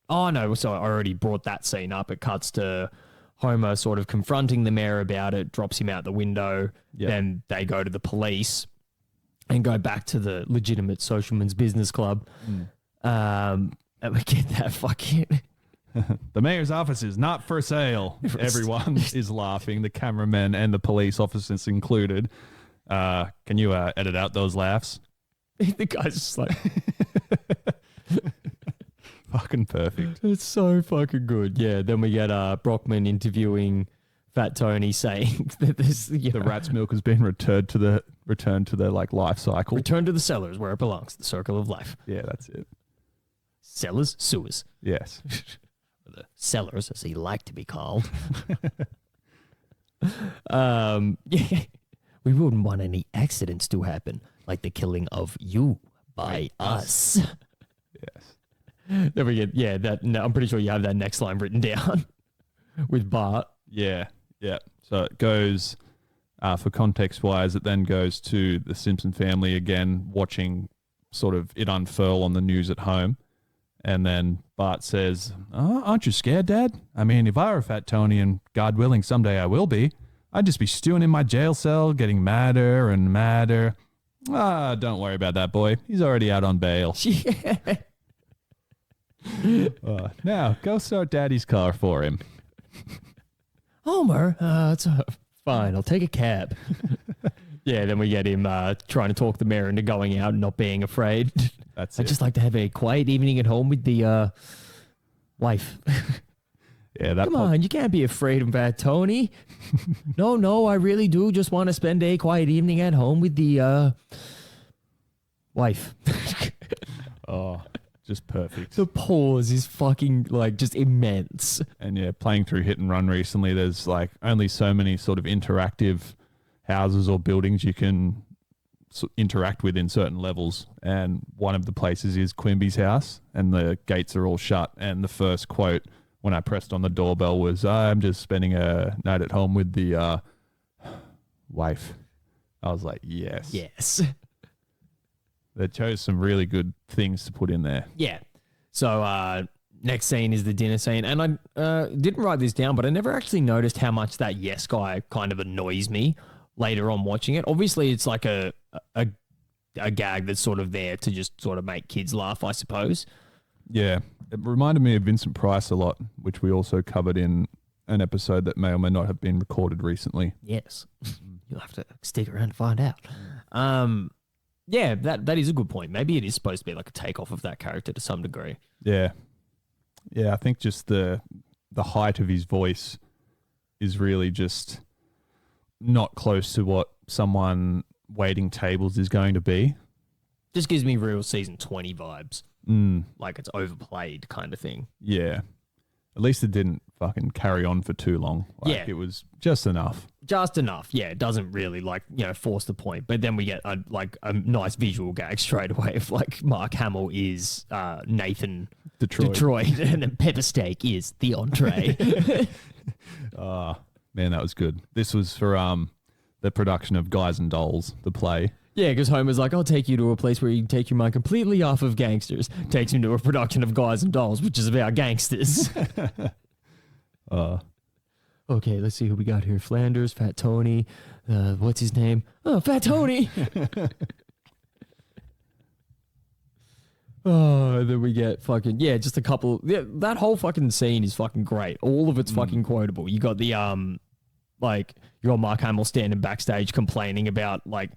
Oh, no, so I already brought that scene up. It cuts to Homer sort of confronting the mayor about it, drops him out the window. Yep. Then they go to the police and go back to the legitimate Socialman's Business Club. And we get that fucking... The mayor's office is not for sale. Everyone is laughing, the cameramen and the police officers included. Can you edit out those laughs? The guy's just like... Fucking perfect. It's so fucking good. Yeah, then we get Brockman interviewing Fat Tony saying that this... The rat's milk has been returned to the like life cycle. Return to the cellars where it belongs, the circle of life. Yeah, that's it. Cellars? Sewers. Yes. The cellars, as he liked to be called. We wouldn't want any accidents to happen, like the killing of you by us. Yes. Then we get, I'm pretty sure you have that next line written down with Bart. Yeah. So it goes, for context-wise, it then goes to the Simpson family again, watching sort of it unfurl on the news at home. And then Bart says, aren't you scared, Dad? I mean, if I were Fat Tony, and God willing, someday I will be, I'd just be stewing in my jail cell, getting madder and madder. Don't worry about that, boy. He's already out on bail. Yeah. Now, go start Daddy's car for him. Homer, it's fine. I'll take a cab. Yeah, then we get him trying to talk the mayor into going out and not being afraid. That's I'd it. just like to have a quiet evening at home with the wife. Yeah, that Come on, you can't be afraid of that, Tony. No, I really do just want to spend a quiet evening at home with the wife. Oh, just perfect. The pause is fucking like just immense. And yeah, playing through Hit and Run recently, there's like only so many sort of interactive houses or buildings you can interact with in certain levels. And one of the places is Quimby's house, and the gates are all shut. And the first quote when I pressed on the doorbell was, "I'm just spending a night at home with the wife." I was like, yes. Yes. They chose some really good things to put in there. Yeah. So next scene is the dinner scene. And I didn't write this down, but I never actually noticed how much that yes guy kind of annoys me later on watching it. Obviously, it's like a gag that's sort of there to just sort of make kids laugh, I suppose. Yeah. It reminded me of Vincent Price a lot, which we also covered in an episode that may or may not have been recorded recently. Yes. You'll have to stick around to find out. Yeah, that is a good point. Maybe it is supposed to be like a takeoff of that character to some degree. Yeah. Yeah, I think just the height of his voice is really just not close to what someone waiting tables is going to be. Just gives me real season 20 vibes. Like it's overplayed kind of thing. Yeah. At least it didn't fucking carry on for too long. Like, Yeah. it was just enough. Just enough. Yeah, it doesn't really force the point. But then we get a nice visual gag straight away of like Mark Hamill is Nathan Detroit and then Pepper Steak is the entree. Man, that was good. This was for the production of Guys and Dolls, the play. Yeah, because Homer's like, I'll take you to a place where you can take your mind completely off of gangsters. Takes him to a production of Guys and Dolls, which is about gangsters. Okay, let's see who we got here. Flanders, Fat Tony. What's his name? Oh, Fat Tony. Oh, and then we get fucking, just a couple. Yeah, that whole fucking scene is fucking great. All of it's fucking quotable. You got the, you got Mark Hamill standing backstage complaining about, like,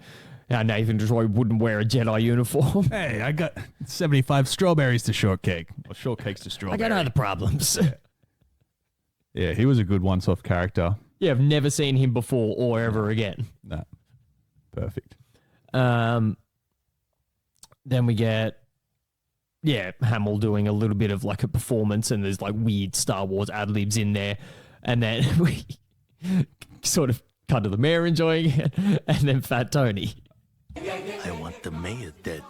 how Nathan Detroit wouldn't wear a Jedi uniform. Hey, I got 75 strawberries to shortcake. Or shortcakes to I strawberry. got other problems. Yeah, he was a good once-off character. Yeah, I've never seen him before or ever again. No. Perfect. Then we get, Hamill doing a little bit of like a performance, and there's like weird Star Wars ad-libs in there. And then we sort of cut to the mayor enjoying it, and then Fat Tony. I want the mayor dead.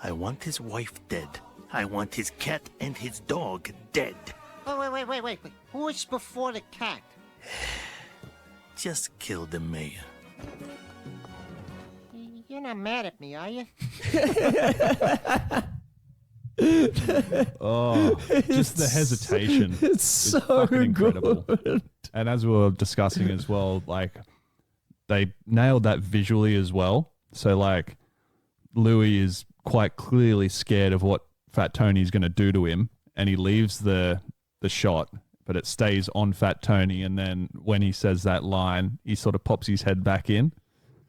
I want his wife dead. I want his cat and his dog dead. Wait. Who is before the cat? Just kill the mayor. You're not mad at me, are you? Oh, just the hesitation. It's so fucking incredible. good. And as we were discussing as well, like, they nailed that visually as well. So, like, Louis is quite clearly scared of what Fat Tony's going to do to him, and he leaves the shot, but it stays on Fat Tony, and then when he says that line, he sort of pops his head back in.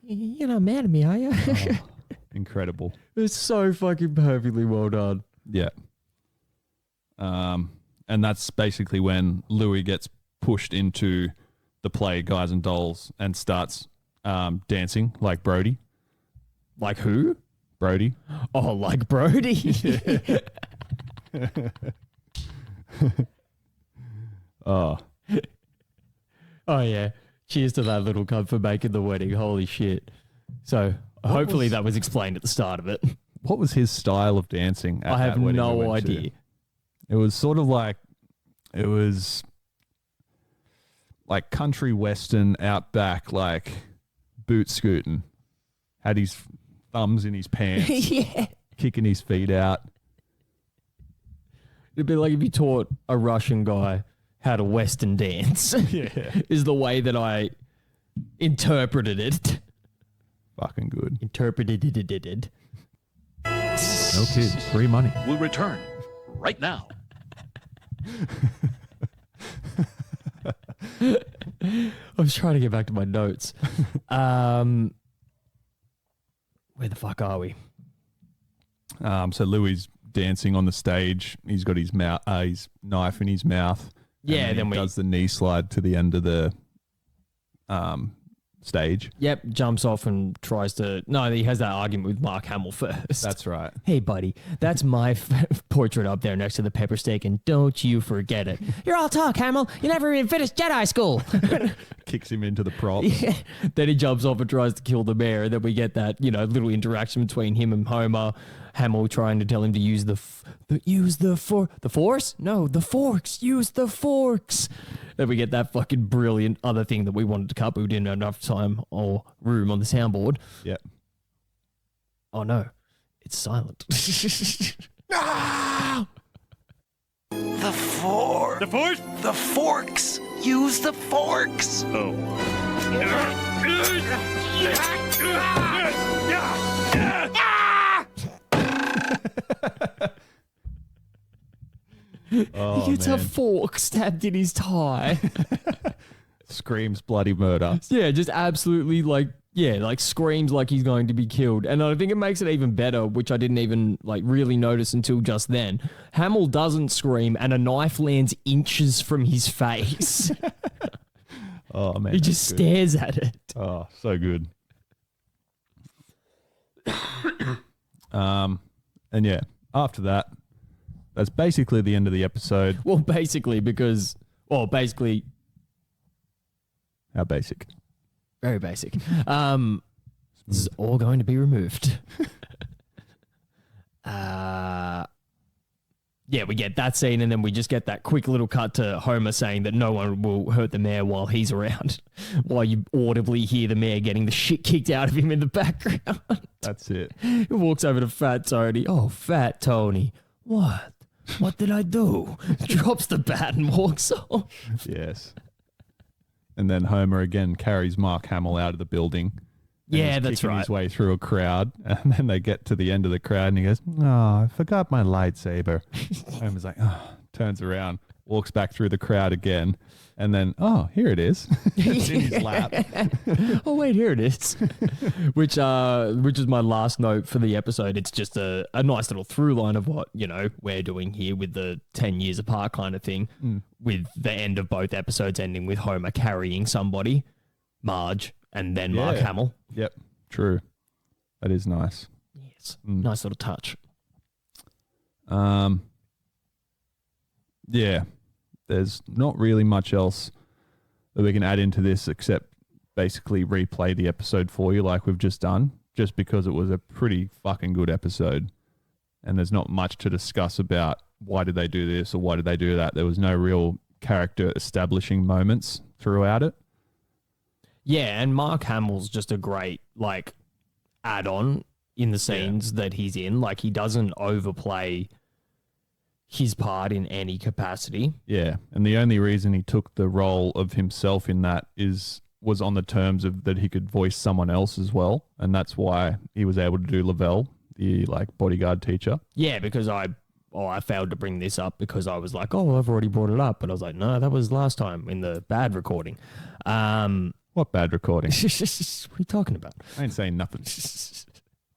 You're not mad at me, are you? Incredible. It's so fucking perfectly well done. Yeah. And that's basically when Louis gets pushed into the play Guys and Dolls and starts dancing like Brody. Like who? Brody. Oh, like Brody. Oh. Oh, yeah. Cheers to that little cunt for making the wedding. Holy shit. So hopefully that was explained at the start of it. What was his style of dancing? At I have that wedding we no went to? idea. It was sort of like, it was like country western outback, like boot scooting. Had his thumbs in his pants, Yeah. kicking his feet out. It'd be like if you taught a Russian guy how to Western dance. Yeah. Is the way that I interpreted it. Fucking good. Interpreted it. No kids, free money. We'll return right now. I was trying to get back to my notes. Where the fuck are we? So Louis dancing on the stage. He's got his knife in his mouth. Yeah, and then he we does the knee slide to the end of the stage. Yep, jumps off and tries to. No, he has that argument with Mark Hamill first. That's right. Hey, buddy, that's my portrait up there next to the pepper steak, and don't you forget it. You're all talk, Hamill. You never even finished Jedi school. Kicks him into the prop. Yeah. Then he jumps off and tries to kill the mayor. Then we get that, little interaction between him and Homer. Hamill trying to tell him to use the force? No, the forks. Use the forks. Then we get that fucking brilliant other thing that we wanted to cut, but we didn't have enough time or room on the soundboard. Yep. Oh no, it's silent. The fork. The force? The forks. Use the forks. Oh. Oh, he gets man. a fork stabbed in his tie. Screams bloody murder. Yeah, just absolutely screams like he's going to be killed. And I think it makes it even better, which I didn't even really really until just then. Hamill doesn't scream and a knife lands inches from his face. Oh, man. He just stares at it. Oh, so good. And yeah, after that, that's basically the end of the episode. Well, basically. How basic? Very basic. This is all going to be removed. Yeah, we get that scene, and then we just get that quick little cut to Homer saying that no one will hurt the mayor while he's around, while you audibly hear the mayor getting the shit kicked out of him in the background. That's it. He walks over to Fat Tony. Oh, Fat Tony. What? What did I do? Drops the bat and walks off. Yes. And then Homer again carries Mark Hamill out of the building. And Yeah, he's that's kicking right. his way through a crowd, and then they get to the end of the crowd, and he goes, "Oh, I forgot my lightsaber." Homer's like, "Oh," turns around, walks back through the crowd again, and then, "Oh, here it is." It's in his lap. Oh wait, here it is. which is my last note for the episode. It's just a nice little through line of what we're doing here with the 10 years apart kind of thing, with the end of both episodes ending with Homer carrying somebody, Marge, and then Mark Yeah. Hamill. Yep, true. That is nice. Yes, nice little touch. Yeah, there's not really much else that we can add into this except basically replay the episode for you like we've just done, just because it was a pretty fucking good episode. And there's not much to discuss about why did they do this or why did they do that. There was no real character establishing moments throughout it. Yeah, and Mark Hamill's just a great add-on in the scenes that he's in. Like, he doesn't overplay his part in any capacity. Yeah, and the only reason he took the role of himself in that was on the terms of that he could voice someone else as well, and that's why he was able to do Lavelle, the bodyguard teacher. Yeah, because I failed to bring this up because I was like, oh, I've already brought it up, but I was like, no, that was last time in the bad recording. What bad recording? What are you talking about? I ain't saying nothing.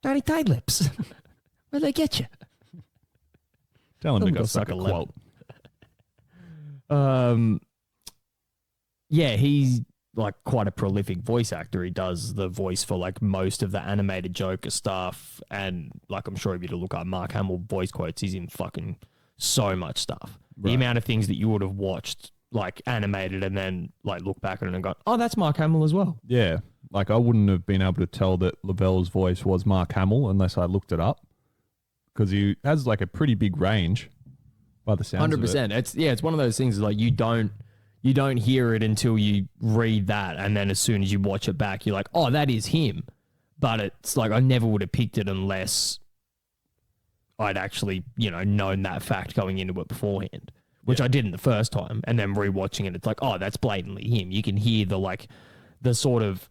Dirty tight lips. Where'd they get you? Tell him Tell to him go go suck a lemon. quote. Yeah, he's quite a prolific voice actor. He does the voice for most of the animated Joker stuff, and I'm sure if you to look up Mark Hamill voice quotes, he's in fucking so much stuff. Right. The amount of things that you would have watched animated and then look back at it and go, oh, that's Mark Hamill as well. Yeah, I wouldn't have been able to tell that Lavelle's voice was Mark Hamill unless I looked it up, because he has a pretty big range by the sounds 100%. of it. It's one of those things you don't hear it until you read that, and then as soon as you watch it back, you're like, oh, that is him. But it's I never would have picked it unless I'd actually, known that fact going into it beforehand, which I didn't the first time. And then rewatching it, it's like, oh, that's blatantly him. You can hear the sort of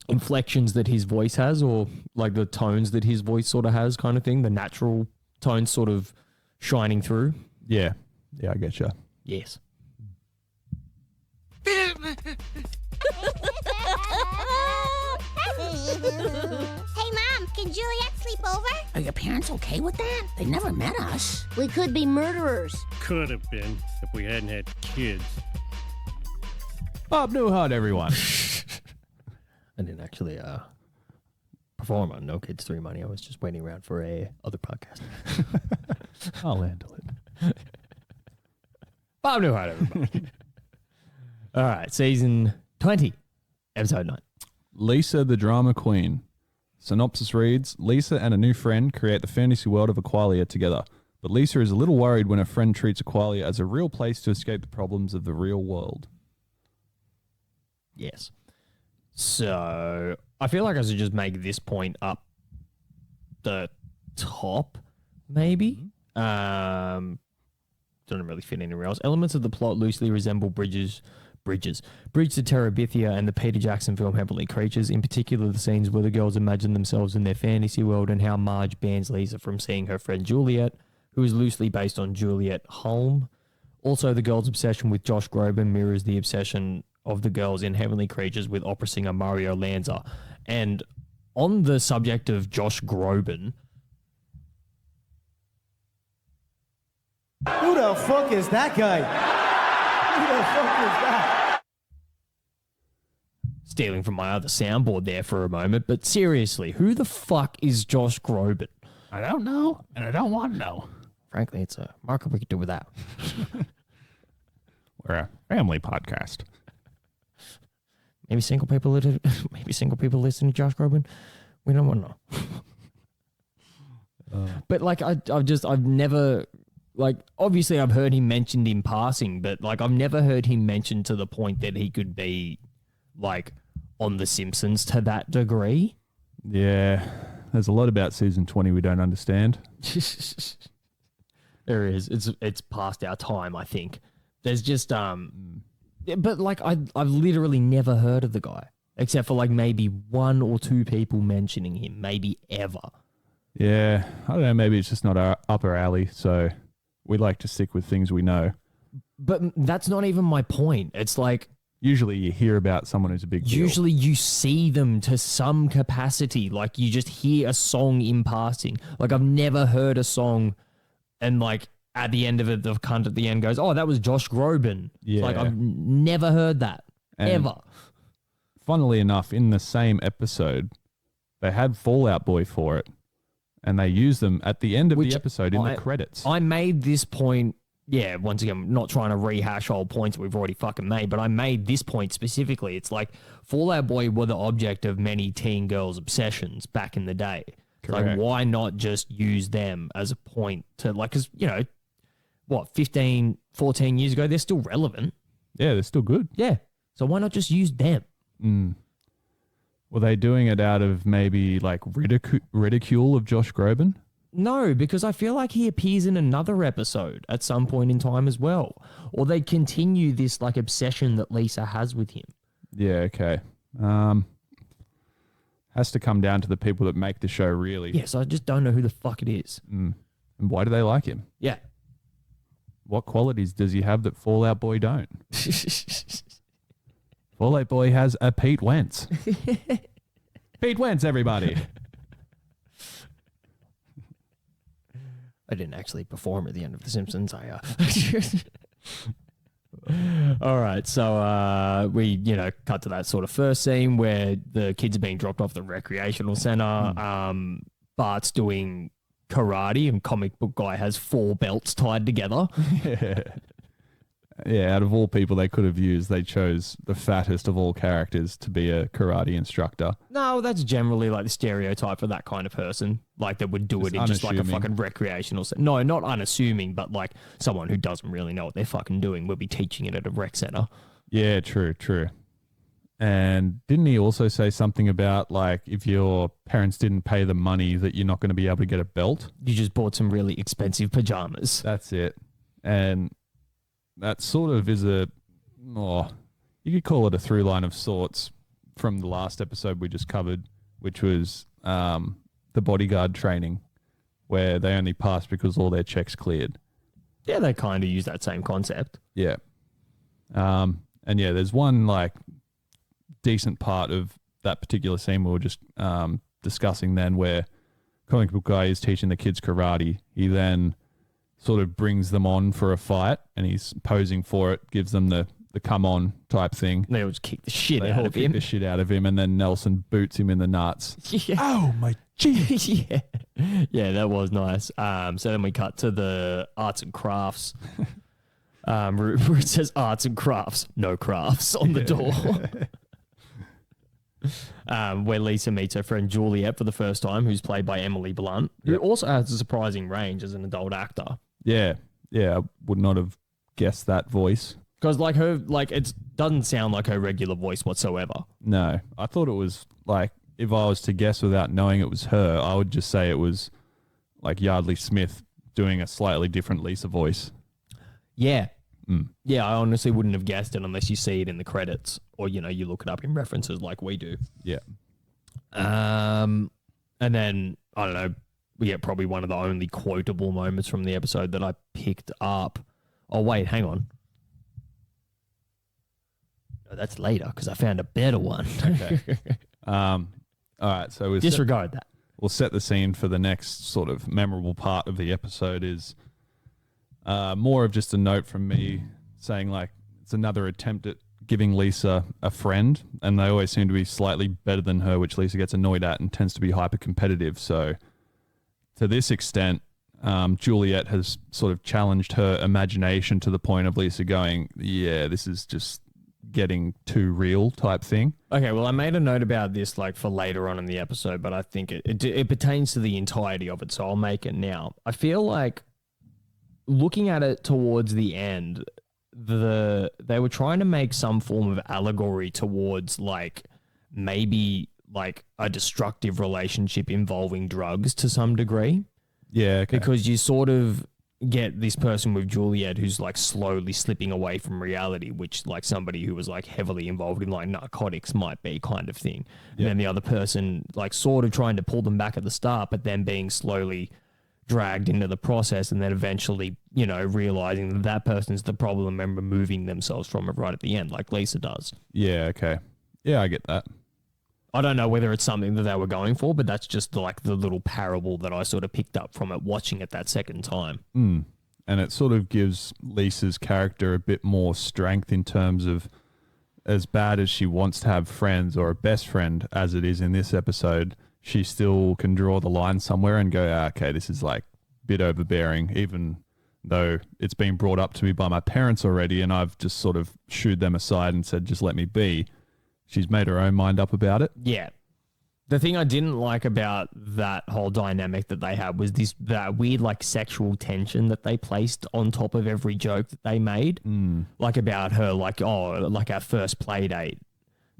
inflections that his voice has, or the tones that his voice sort of has, kind of thing. The natural tones sort of shining through. Yeah, I get you. Yes. Hey, Mom! Mom, can Juliet sleep over? Are your parents okay with that? They never met us. We could be murderers. Could have been if we hadn't had kids. Bob Newhart, everyone. I didn't actually perform on No Kids 3 Money. I was just waiting around for a other podcast. I'll handle it. Bob Newhart, everybody. All right, season 20, episode 9. Lisa, the drama queen. Synopsis reads, Lisa and a new friend create the fantasy world of Aqualia together. But Lisa is a little worried when her friend treats Aqualia as a real place to escape the problems of the real world. Yes. So I feel like I should just make this point up the top, maybe. Doesn't really fit anywhere else. Elements of the plot loosely resemble Bridge to Terabithia and the Peter Jackson film Heavenly Creatures, in particular the scenes where the girls imagine themselves in their fantasy world and how Marge bans Lisa from seeing her friend Juliet, who is loosely based on Juliet Holm. Also, the girls' obsession with Josh Groban mirrors the obsession of the girls in Heavenly Creatures with opera singer Mario Lanza. And on the subject of Josh Groban... Who the fuck is that guy? Who the fuck is that? Stealing from my other soundboard there for a moment, but seriously, who the fuck is Josh Groban? I don't know, and I don't want to know. Frankly, it's a market we could do without. We're a family podcast. Maybe single people listen to Josh Groban. We don't want to know. But like, I've never, like, obviously I've heard him mentioned in passing, but like, I've never heard him mentioned to the point that he could be like on The Simpsons to that degree. Yeah, there's a lot about season 20 we don't understand. There is. It's past our time, I think. There's just but like I've literally never heard of the guy except for like maybe one or two people mentioning him, maybe ever. Yeah, I don't know. Maybe it's just not our upper alley, so we like to stick with things we know. But that's not even my point. It's like usually you hear about someone who's a big deal. Usually you see them to some capacity. Like you just hear a song in passing. Like I've never heard a song and like at the end of it, the cunt at the end goes, "Oh, that was Josh Groban." Yeah. Like I've never heard that ever. Funnily enough, in the same episode, they had Fall Out Boy for it, and they used them at the end of the episode in the credits. I made this point. Yeah, once again, I'm not trying to rehash old points we've already fucking made, but I made this point specifically. It's like Fall Out Boy were the object of many teen girls' obsessions back in the day. Correct. Like, why not just use them as a point to, like, because, you know, what, 15, 14 years ago, they're still relevant. Yeah, they're still good. Yeah. So why not just use them? Were they doing it out of maybe like ridicule of Josh Groban? No, because I feel like he appears in another episode at some point in time as well. Or they continue this like obsession that Lisa has with him. Yeah, okay. Has to come down to the people that make the show, really. Yes, I just don't know who the fuck it is. And why do they like him? Yeah. What qualities does he have that Fall Out Boy don't? Fall Out Boy has a Pete Wentz. Pete Wentz, everybody. I didn't actually perform at the end of The Simpsons. All right, so we, cut to that sort of first scene where the kids are being dropped off the recreational center. Bart's doing karate and comic book guy has 4 belts tied together. Yeah, out of all people they could have used, they chose the fattest of all characters to be a karate instructor. No, that's generally like the stereotype for that kind of person, like that would do Just it in just like a unassuming. fucking recreational center. No, not unassuming, but like someone who doesn't really know what they're fucking doing will be teaching it at a rec center. Yeah, true. And didn't he also say something about like if your parents didn't pay the money that you're not going to be able to get a belt? You just bought some really expensive pajamas. That's it. And that sort of is you could call it a through line of sorts from the last episode we just covered, which was the bodyguard training, where they only passed because all their checks cleared. Yeah, they kind of use that same concept. Yeah. And yeah, there's one like decent part of that particular scene we were just discussing then where comic book guy is teaching the kids karate. He then sort of brings them on for a fight and he's posing for it, gives them the come on type thing. They all just kick the shit They out all of kick him. the shit out of him and then Nelson boots him in the nuts. Yeah. Oh my geez. Yeah. Yeah, that was nice. So then we cut to the arts and crafts. Where it says arts and crafts, no crafts on the door. Where Lisa meets her friend Juliet for the first time, who's played by Emily Blunt, who also has a surprising range as an adult actor. Yeah. Yeah. I would not have guessed that voice. Because like her, like it doesn't sound like her regular voice whatsoever. No. I thought it was like, if I was to guess without knowing it was her, I would just say it was like Yardley Smith doing a slightly different Lisa voice. Yeah. Yeah, I honestly wouldn't have guessed it unless you see it in the credits or, you know, you look it up in references like we do. Yeah. And then, I don't know, we get probably one of the only quotable moments from the episode that I picked up. Oh, wait, hang on. No, that's later because I found a better one. Okay. All right, so we'll disregard that. We'll set the scene for the next sort of memorable part of the episode is more of just a note from me saying like it's another attempt at giving Lisa a friend, and they always seem to be slightly better than her, which Lisa gets annoyed at and tends to be hyper competitive. So to this extent, Juliet has sort of challenged her imagination to the point of Lisa going, yeah, this is just getting too real type thing. Okay, well, I made a note about this like for later on in the episode, but I think it pertains to the entirety of it, so I'll make it now. I feel like looking at it towards the end, they were trying to make some form of allegory towards like maybe like a destructive relationship involving drugs to some degree. Yeah, okay. Because you sort of get this person with Juliet who's like slowly slipping away from reality, which like somebody who was like heavily involved in like narcotics might be kind of thing. Yeah. And then the other person like sort of trying to pull them back at the start, but then being slowly dragged into the process and then eventually, you know, realizing that that person's the problem and removing themselves from it right at the end, like Lisa does. Yeah, okay. Yeah, I get that. I don't know whether it's something that they were going for, but that's just like the little parable that I sort of picked up from it watching it that second time. And it sort of gives Lisa's character a bit more strength in terms of as bad as she wants to have friends or a best friend as it is in this episode, she still can draw the line somewhere and go, okay, this is like a bit overbearing, even though it's been brought up to me by my parents already and I've just sort of shooed them aside and said, just let me be. She's made her own mind up about it. Yeah. The thing I didn't like about that whole dynamic that they had was that weird like sexual tension that they placed on top of every joke that they made. Like about her, like, oh, like our first play date,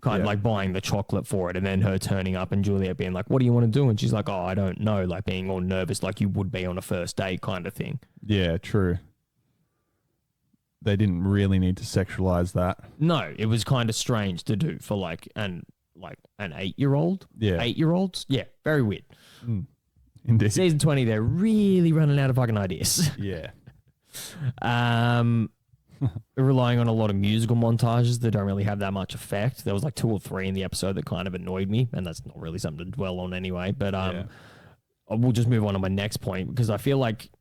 kind of like buying the chocolate for it and then her turning up and Juliet being like, what do you want to do? And she's like, oh, I don't know, like being all nervous like you would be on a first date kind of thing. Yeah, true. They didn't really need to sexualize that. No, it was kind of strange to do for like an 8-year-old. Yeah. 8-year-olds. Yeah. Very weird. Indeed. Season 20, they're really running out of fucking ideas. Yeah. Relying on a lot of musical montages that don't really have that much effect. There was like 2 or 3 in the episode that kind of annoyed me, and that's not really something to dwell on anyway. But we'll just move on to my next point because I feel like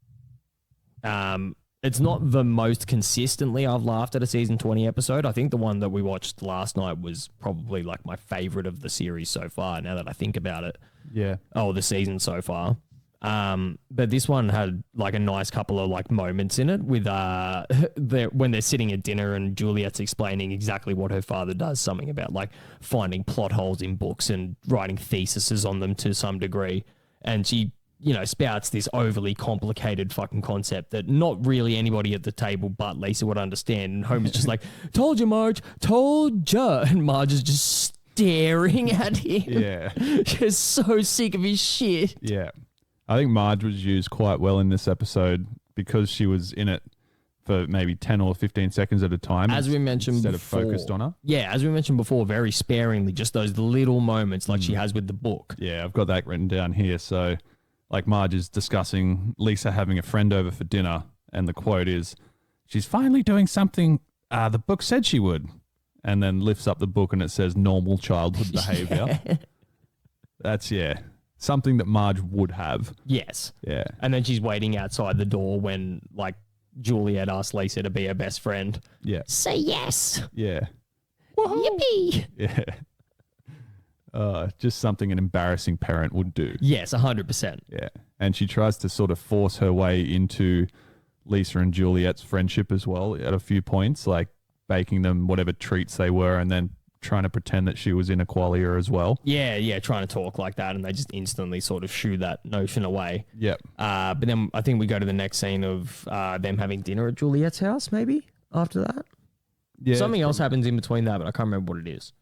it's not the most consistently I've laughed at a season 20 episode. I think the one that we watched last night was probably like my favorite of the series so far, now that I think about it. Yeah. Oh, the season so far. But this one had like a nice couple of like moments in it with when they're sitting at dinner and Juliet's explaining exactly what her father does, something about like finding plot holes in books and writing theses on them to some degree. And she, you know, spouts this overly complicated fucking concept that not really anybody at the table but Lisa would understand. And Homer's just like, told you, Marge, told ya. And Marge is just staring at him. Yeah. Just so sick of his shit. Yeah. I think Marge was used quite well in this episode because she was in it for maybe 10 or 15 seconds at a time. As we mentioned instead before. of focused on her. Yeah, as we mentioned before, very sparingly, just those little moments like she has with the book. Yeah, I've got that written down here. So, like Marge is discussing Lisa having a friend over for dinner, and the quote is, she's finally doing something the book said she would. And then lifts up the book and it says normal childhood behavior. That's, something that Marge would have. Yes. Yeah. And then she's waiting outside the door when, like, Juliet asks Lisa to be her best friend. Yeah. Say yes. Yeah. Yippee. Yeah. Just something an embarrassing parent would do. Yes, 100%. Yeah. And she tries to sort of force her way into Lisa and Juliet's friendship as well at a few points, like baking them whatever treats they were and then trying to pretend that she was in Aqualia as well. Yeah, trying to talk like that, and they just instantly sort of shoo that notion away. Yep. But then I think we go to the next scene of them having dinner at Juliet's house, maybe, after that. Yeah. Something else happens in between that, but I can't remember what it is.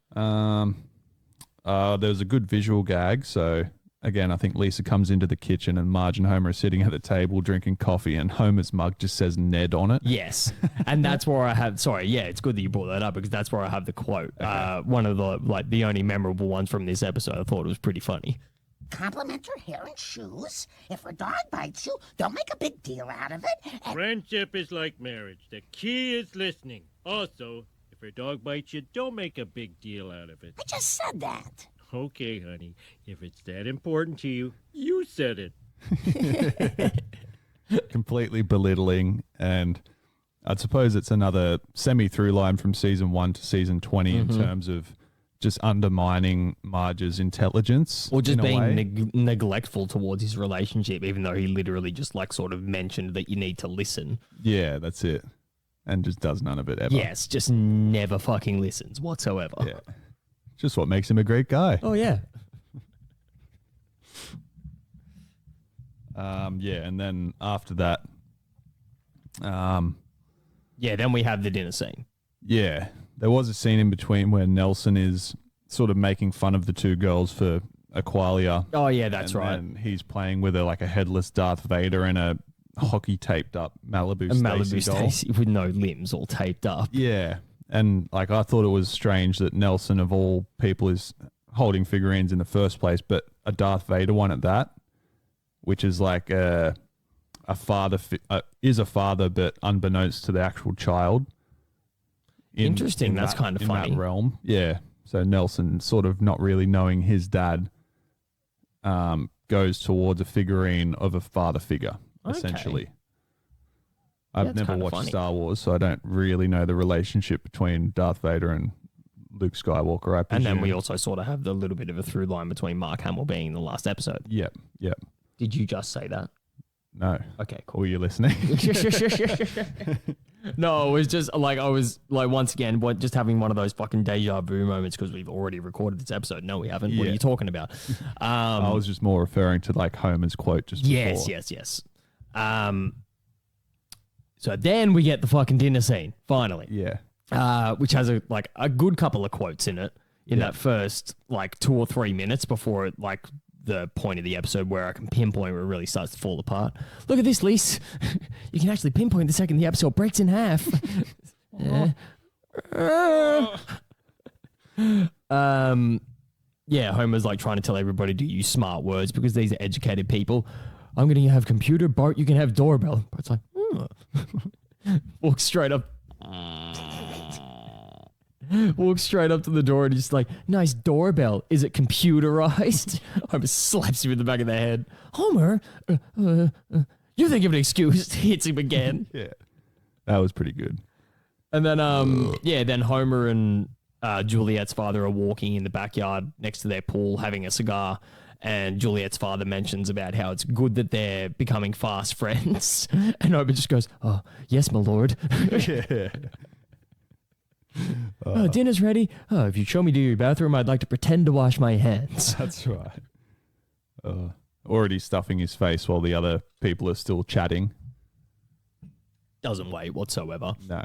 There was a good visual gag. So again, I think Lisa comes into the kitchen and Marge and Homer are sitting at the table drinking coffee, and Homer's mug just says Ned on it. Yes. And that's where I have, it's good that you brought that up because that's where I have the quote. Okay. One of the only memorable ones from this episode. I thought it was pretty funny. Compliment her hair and shoes. If her dog bites you, don't make a big deal out of it. Friendship is like marriage. The key is listening. Also, if her dog bites you, don't make a big deal out of it. I just said that. Okay, honey. If it's that important to you, you said it. Completely belittling, and I suppose it's another semi-through line from season 1 to season 20 in terms of just undermining Marge's intelligence. Or just being neglectful towards his relationship, even though he literally just like sort of mentioned that you need to listen. Yeah, that's it. And just does none of it ever. Yes, just never fucking listens whatsoever. Yeah. Just what makes him a great guy. Oh, yeah. And then after that, then we have the dinner scene. Yeah, there was a scene in between where Nelson is sort of making fun of the two girls for Aqualia. Oh, yeah, that's right. And he's playing with her like a headless Darth Vader and a hockey taped up Malibu Stacy doll. Stacy with no limbs, all taped up. Yeah. And like I thought it was strange that Nelson of all people is holding figurines in the first place, but a Darth Vader one at that, which is like a father is a father, but unbeknownst to the actual child. Interesting. That's kind of funny. In that realm, yeah. So Nelson, sort of not really knowing his dad, goes towards a figurine of a father figure, essentially. I've never watched Star Wars, so I don't really know the relationship between Darth Vader and Luke Skywalker, I presume. And then we also sort of have the little bit of a through line between Mark Hamill being in the last episode. Yep. Did you just say that? No. Okay, cool. Were you listening? No, it was just like I was like once again just having one of those fucking deja vu moments because we've already recorded this episode. No, we haven't. What are you talking about? I was just more referring to like Homer's quote just before. Yes. So then we get the fucking dinner scene finally. Yeah. Which has a good couple of quotes in it in that first like 2 or 3 minutes before it like the point of the episode where I can pinpoint where it really starts to fall apart. Look at this, Lise. You can actually pinpoint the second the episode breaks in half. Homer's like trying to tell everybody to use smart words because these are educated people. I'm going to have computer, Bart, you can have doorbell. Bart's like, walks straight up to the door and he's like, nice doorbell. Is it computerized? Homer slaps him in the back of the head. Homer, you think of an excuse. Hits him again. Yeah. That was pretty good. And then, then Homer and Juliet's father are walking in the backyard next to their pool having a cigar. And Juliet's father mentions about how it's good that they're becoming fast friends. And Homer just goes, oh, yes, my lord. Yeah. Dinner's ready. Oh, if you'd show me to your bathroom, I'd like to pretend to wash my hands. That's right. Already stuffing his face while the other people are still chatting. Doesn't wait whatsoever. No.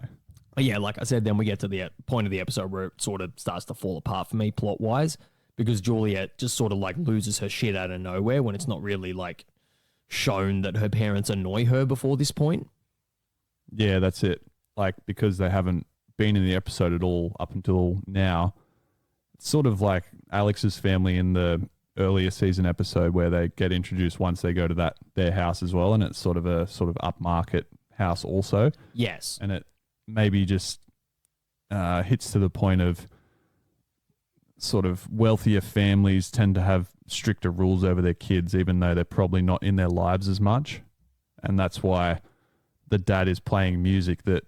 But yeah, like I said, then we get to the point of the episode where it sort of starts to fall apart for me plot-wise because Juliet just sort of like loses her shit out of nowhere when it's not really like shown that her parents annoy her before this point. Yeah, that's it. Like, because they haven't been in the episode at all up until now. It's sort of like Alex's family in the earlier season episode where they get introduced once they go to their house as well, and it's sort of upmarket house also. Yes. And it maybe just hits to the point of sort of wealthier families tend to have stricter rules over their kids, even though they're probably not in their lives as much. And that's why the dad is playing music that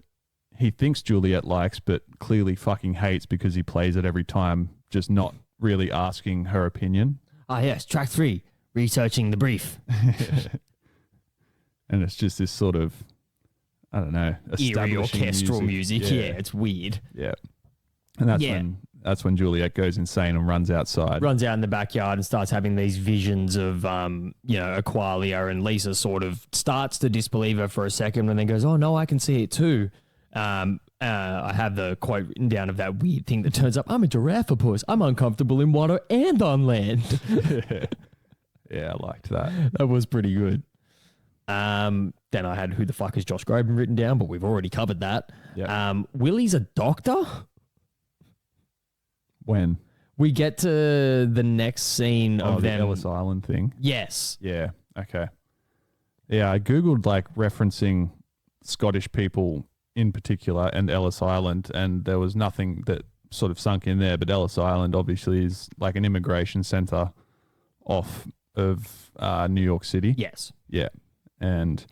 he thinks Juliet likes, but clearly fucking hates because he plays it every time, just not really asking her opinion. Ah, yes, track 3, researching the brief. And it's just this sort of, I don't know, Eerie establishing orchestral music. Yeah, it's weird. Yeah. And that's when Juliet goes insane and runs outside. Runs out in the backyard and starts having these visions of, Aqualia, and Lisa sort of starts to disbelieve her for a second and then goes, oh, no, I can see it too. I have the quote written down of that weird thing that turns up. I'm a giraffeopus. I'm uncomfortable in water and on land. Yeah, I liked that. That was pretty good. Then I had who the fuck is Josh Groban written down, but we've already covered that. Yep. Willie's a doctor? When? We get to the next scene of the them. Ellis Island thing. Yes. Yeah, okay. Yeah, I Googled like referencing Scottish people in particular and Ellis Island, and there was nothing that sort of sunk in there, but Ellis Island obviously is like an immigration center off of New York City. Yes. Yeah. And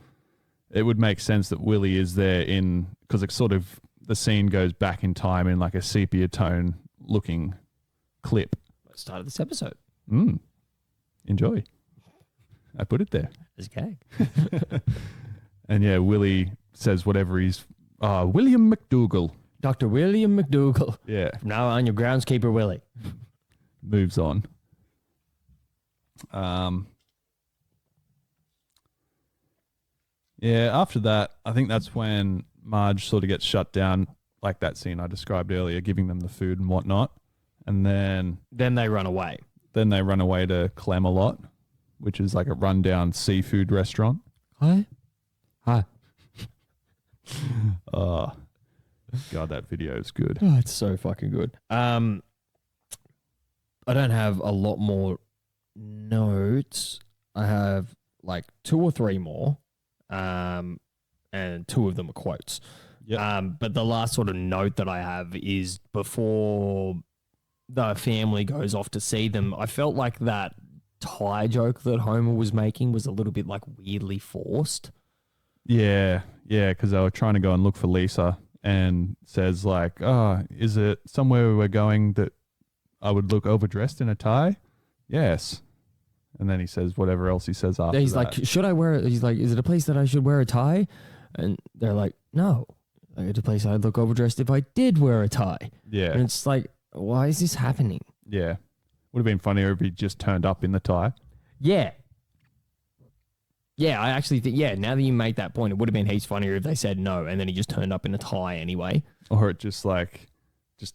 it would make sense that Willie is there because it's sort of the scene goes back in time in like a sepia tone looking clip. Start of this episode. Enjoy. I put it there. As a gag. And yeah, Willie says whatever he's William McDougall. Dr. William McDougall. Yeah. From now on, your groundskeeper Willie. Moves on. Yeah, after that, I think that's when Marge sort of gets shut down, like that scene I described earlier, giving them the food and whatnot. And then they run away. Then they run away to Clam-A-Lot, which is like a rundown seafood restaurant. Hi. Oh, God, that video is good. Oh, it's so fucking good. I don't have a lot more notes. I have like 2 or 3 more, and 2 of them are quotes. Yep. But the last sort of note that I have is before the family goes off to see them, I felt like that tie joke that Homer was making was a little bit like weirdly forced. Yeah, because they were trying to go and look for Lisa and says like, oh, is it somewhere we're going that I would look overdressed in a tie? Yes. And then he says whatever else he says after He's that. like, should I wear it? He's like, is it a place that I should wear a tie? And they're like, no. Like, it's a place I'd look overdressed if I did wear a tie. Yeah. And it's like, why is this happening? Yeah. Would have been funnier if he just turned up in the tie. Yeah. Yeah, I actually think, now that you make that point, it would have been heaps funnier if they said no and then he just turned up in a tie anyway. Or it just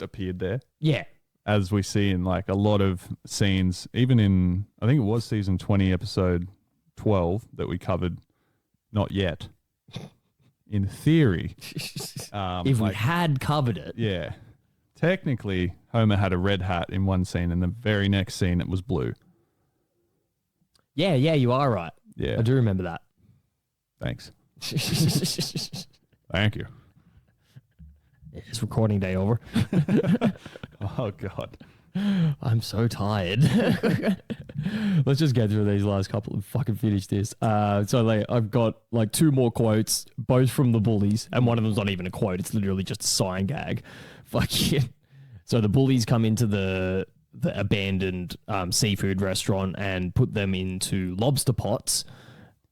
appeared there. Yeah. As we see in like a lot of scenes, even in, I think it was season 20, episode 12 that we covered, not yet. In theory. If we had covered it. Yeah. Technically, Homer had a red hat in one scene, and the very next scene it was blue. Yeah, you are right. Yeah. I do remember that. Thanks. Thank you. It's recording day over. Oh, God. I'm so tired. Let's just get through these last couple and fucking finish this. I've got like 2 more quotes, both from the bullies, and one of them's not even a quote. It's literally just a sign gag. Fucking. So the bullies come into the abandoned seafood restaurant and put them into lobster pots.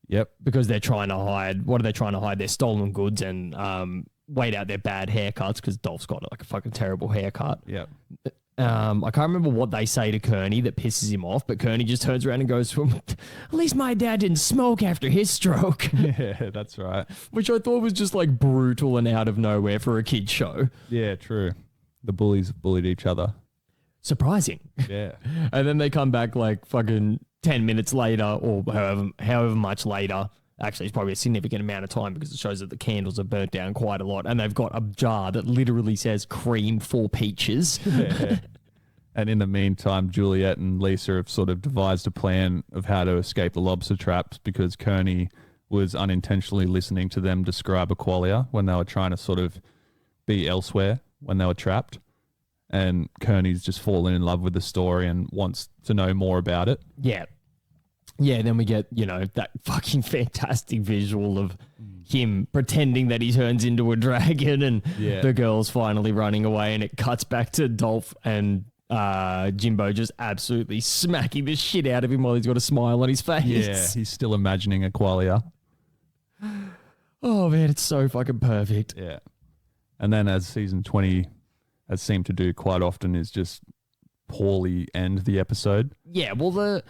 Yep. Because they're trying to hide. What are they trying to hide? Their stolen goods and wait out their bad haircuts because Dolph's got like a fucking terrible haircut. Yep. I can't remember what they say to Kearney that pisses him off, but Kearney just turns around and goes, at least my dad didn't smoke after his stroke. Yeah, that's right. Which I thought was just like brutal and out of nowhere for a kid's show. Yeah, true. The bullies bullied each other. Surprising. Yeah. And then they come back like fucking 10 minutes later or however much later. Actually, it's probably a significant amount of time because it shows that the candles are burnt down quite a lot. And they've got a jar that literally says cream for peaches. Yeah. And in the meantime, Juliet and Lisa have sort of devised a plan of how to escape the lobster traps because Kearney was unintentionally listening to them describe Aqualia when they were trying to sort of be elsewhere when they were trapped. and Kearney's just fallen in love with the story and wants to know more about it. Yeah. Yeah, then we get, that fucking fantastic visual of him pretending that he turns into a dragon and the girl's finally running away, and it cuts back to Dolph and Jimbo just absolutely smacking the shit out of him while he's got a smile on his face. Yeah, he's still imagining a qualia. Oh, man, it's so fucking perfect. Yeah. And then as season 20 has seemed to do quite often is just poorly end the episode. Yeah, well, the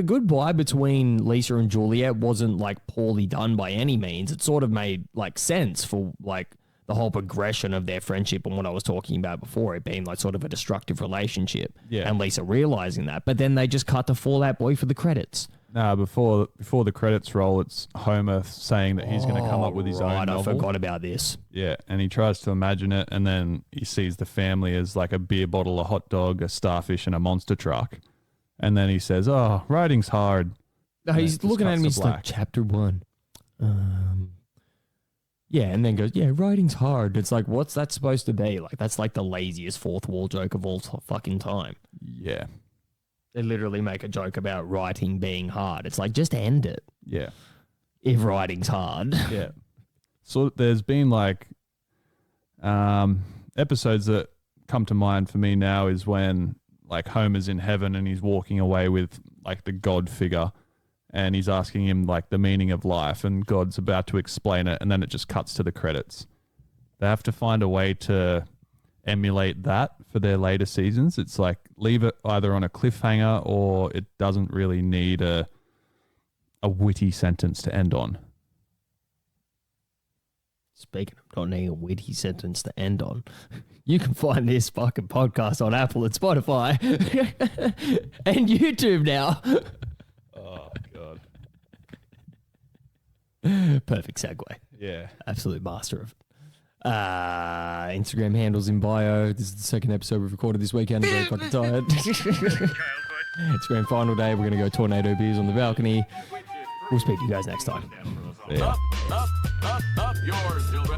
goodbye between Lisa and Juliet wasn't like poorly done by any means. It sort of made like sense for like the whole progression of their friendship and what I was talking about before, it being like sort of a destructive relationship. Yeah. And Lisa realizing that. But then they just cut to Fall Out Boy for the credits. No, before the credits roll, it's Homer saying that he's going to come up with his own novel. I forgot about this. Yeah, and he tries to imagine it, and then he sees the family as like a beer bottle, a hot dog, a starfish, and a monster truck. And then he says, "Oh, writing's hard." No, he's looking at him. He's like, "Chapter 1." Yeah, and then goes, "Yeah, writing's hard." It's like, what's that supposed to be? Like, that's like the laziest fourth wall joke of all fucking time. Yeah, they literally make a joke about writing being hard. It's like, just end it. Yeah, if writing's hard. Yeah. So there's been like episodes that come to mind for me now is when like Homer's in heaven and he's walking away with like the God figure and he's asking him like the meaning of life and God's about to explain it and then it just cuts to the credits. They have to find a way to emulate that for their later seasons. It's like leave it either on a cliffhanger or it doesn't really need a witty sentence to end on. Speaking of not needing a witty sentence to end on, you can find this fucking podcast on Apple and Spotify and YouTube now. Oh, God. Perfect segue. Yeah. Absolute master of it. Instagram handles in bio. This is the second episode we've recorded this weekend. I'm very fucking tired. It's grand final day. We're going to go tornado beers on the balcony. We'll speak to you guys next time. Yeah. Up yours, children.